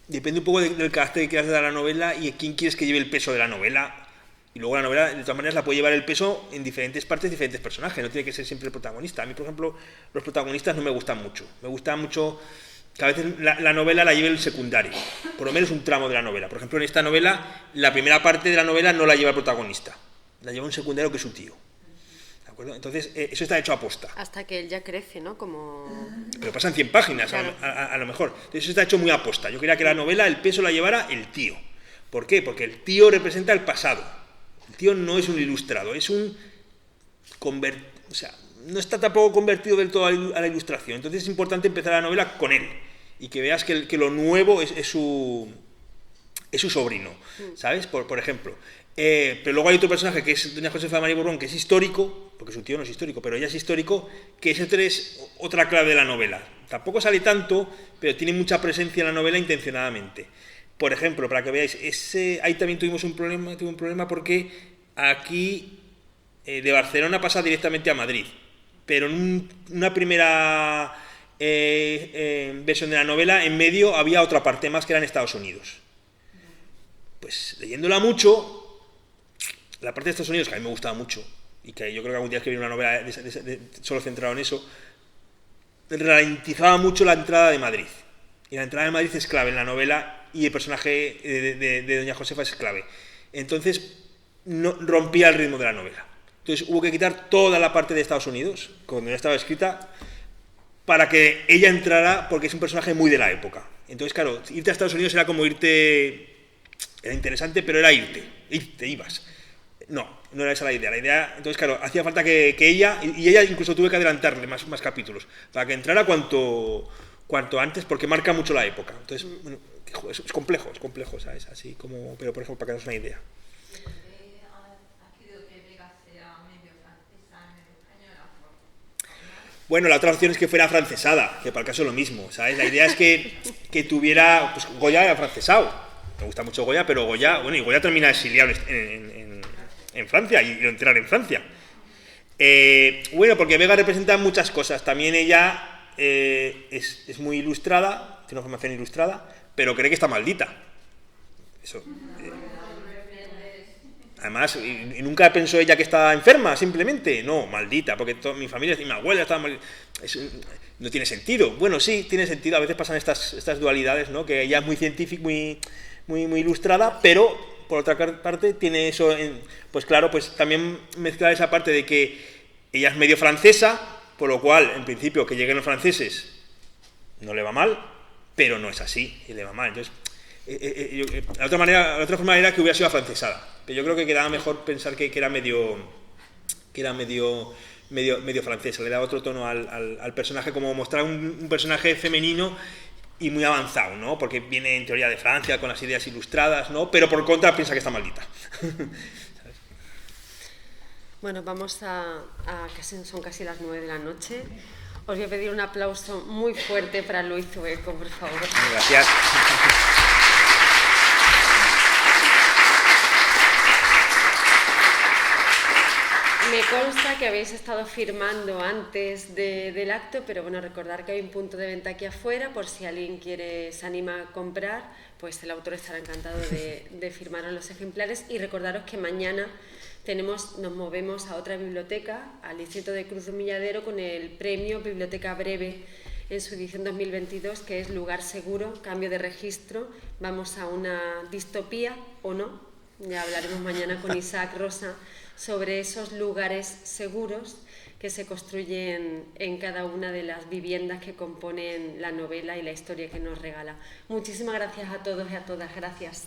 depende un poco del carácter que quieras dar a la novela y a quién quieres que lleve el peso de la novela. Y luego la novela, de todas maneras, la puede llevar el peso en diferentes partes, diferentes personajes. No tiene que ser siempre el protagonista. A mí, por ejemplo, los protagonistas no me gustan mucho. Me gusta mucho que a veces la novela la lleva el secundario, por lo menos un tramo de la novela. Por ejemplo, en esta novela, la primera parte de la novela no la lleva el protagonista, la lleva un secundario que es su tío. ¿De acuerdo? Entonces, eso está hecho a posta. Hasta que él ya crece, ¿no? Como... Pero pasan 100 páginas, claro. a lo mejor. Entonces, eso está hecho muy a posta. Yo quería que la novela, el peso la llevara el tío. ¿Por qué? Porque el tío representa el pasado. El tío no es un ilustrado, es un... O sea, no está tampoco convertido del todo a la ilustración. Entonces es importante empezar la novela con él y que veas que lo nuevo es su sobrino, ¿sabes? Por ejemplo. Pero luego hay otro personaje que es doña Josefa de María Borbón, que es histórico, porque su tío no es histórico, pero ella es histórico, que es otra clave de la novela. Tampoco sale tanto, pero tiene mucha presencia en la novela intencionadamente. Por ejemplo, para que veáis, ahí también tuve un problema porque aquí de Barcelona pasa directamente a Madrid. Pero en una primera versión de la novela, en medio había otra parte más que era en Estados Unidos. Pues leyéndola mucho, la parte de Estados Unidos, que a mí me gustaba mucho, y que yo creo que algún día escribiré una novela solo centrado en eso, ralentizaba mucho la entrada de Madrid. Y la entrada de Madrid es clave en la novela, y el personaje de doña Josefa es clave. Entonces, rompía el ritmo de la novela. Entonces hubo que quitar toda la parte de Estados Unidos, cuando ya estaba escrita, para que ella entrara, porque es un personaje muy de la época. Entonces, claro, irte a Estados Unidos era como irte... Era interesante, pero era ibas. No era esa la idea. Entonces, claro, hacía falta que ella, y ella incluso tuve que adelantarle más capítulos, para que entrara cuanto antes, porque marca mucho la época. Entonces, bueno, es complejo, ¿sabes? Así como, pero por ejemplo, para que nos una idea. Bueno, la otra opción es que fuera afrancesada, que para el caso es lo mismo, ¿sabes? La idea es que tuviera... Pues Goya era afrancesado. Me gusta mucho Goya, pero Goya termina exiliado en Francia y lo enterran en Francia. Bueno, porque Vega representa muchas cosas. También ella es muy ilustrada, tiene una formación ilustrada, pero cree que está maldita. Eso... Además, y nunca pensó ella que estaba enferma, simplemente. No, maldita, porque mi familia y mi abuela estaban maldita. No tiene sentido. Bueno, sí, tiene sentido. A veces pasan estas dualidades, ¿no? Que ella es muy científica, muy ilustrada, pero por otra parte tiene eso, pues claro, pues también mezclar esa parte de que ella es medio francesa, por lo cual, en principio, que lleguen los franceses no le va mal, pero no es así, y le va mal. Entonces, la otra forma era que hubiera sido afrancesada. Pero yo creo que quedaba mejor pensar que era medio francesa, le daba otro tono al personaje, como mostrar un personaje femenino y muy avanzado, ¿no? Porque viene en teoría de Francia con las ideas ilustradas, ¿no? Pero por contra piensa que está maldita. Bueno, vamos que son casi las 9 de la noche. Os voy a pedir un aplauso muy fuerte para Luis Zueco, por favor. Gracias. Me consta que habéis estado firmando antes del acto, pero bueno, recordar que hay un punto de venta aquí afuera, por si alguien se anima a comprar, pues el autor estará encantado de firmaros los ejemplares, y recordaros que mañana nos movemos a otra biblioteca, al distrito de Cruz de Humilladero, con el premio Biblioteca Breve en su edición 2022, que es Lugar Seguro, cambio de registro. Vamos a una distopía, o no, ya hablaremos mañana con Isaac Rosa sobre esos lugares seguros que se construyen en cada una de las viviendas que componen la novela y la historia que nos regala. Muchísimas gracias a todos y a todas. Gracias.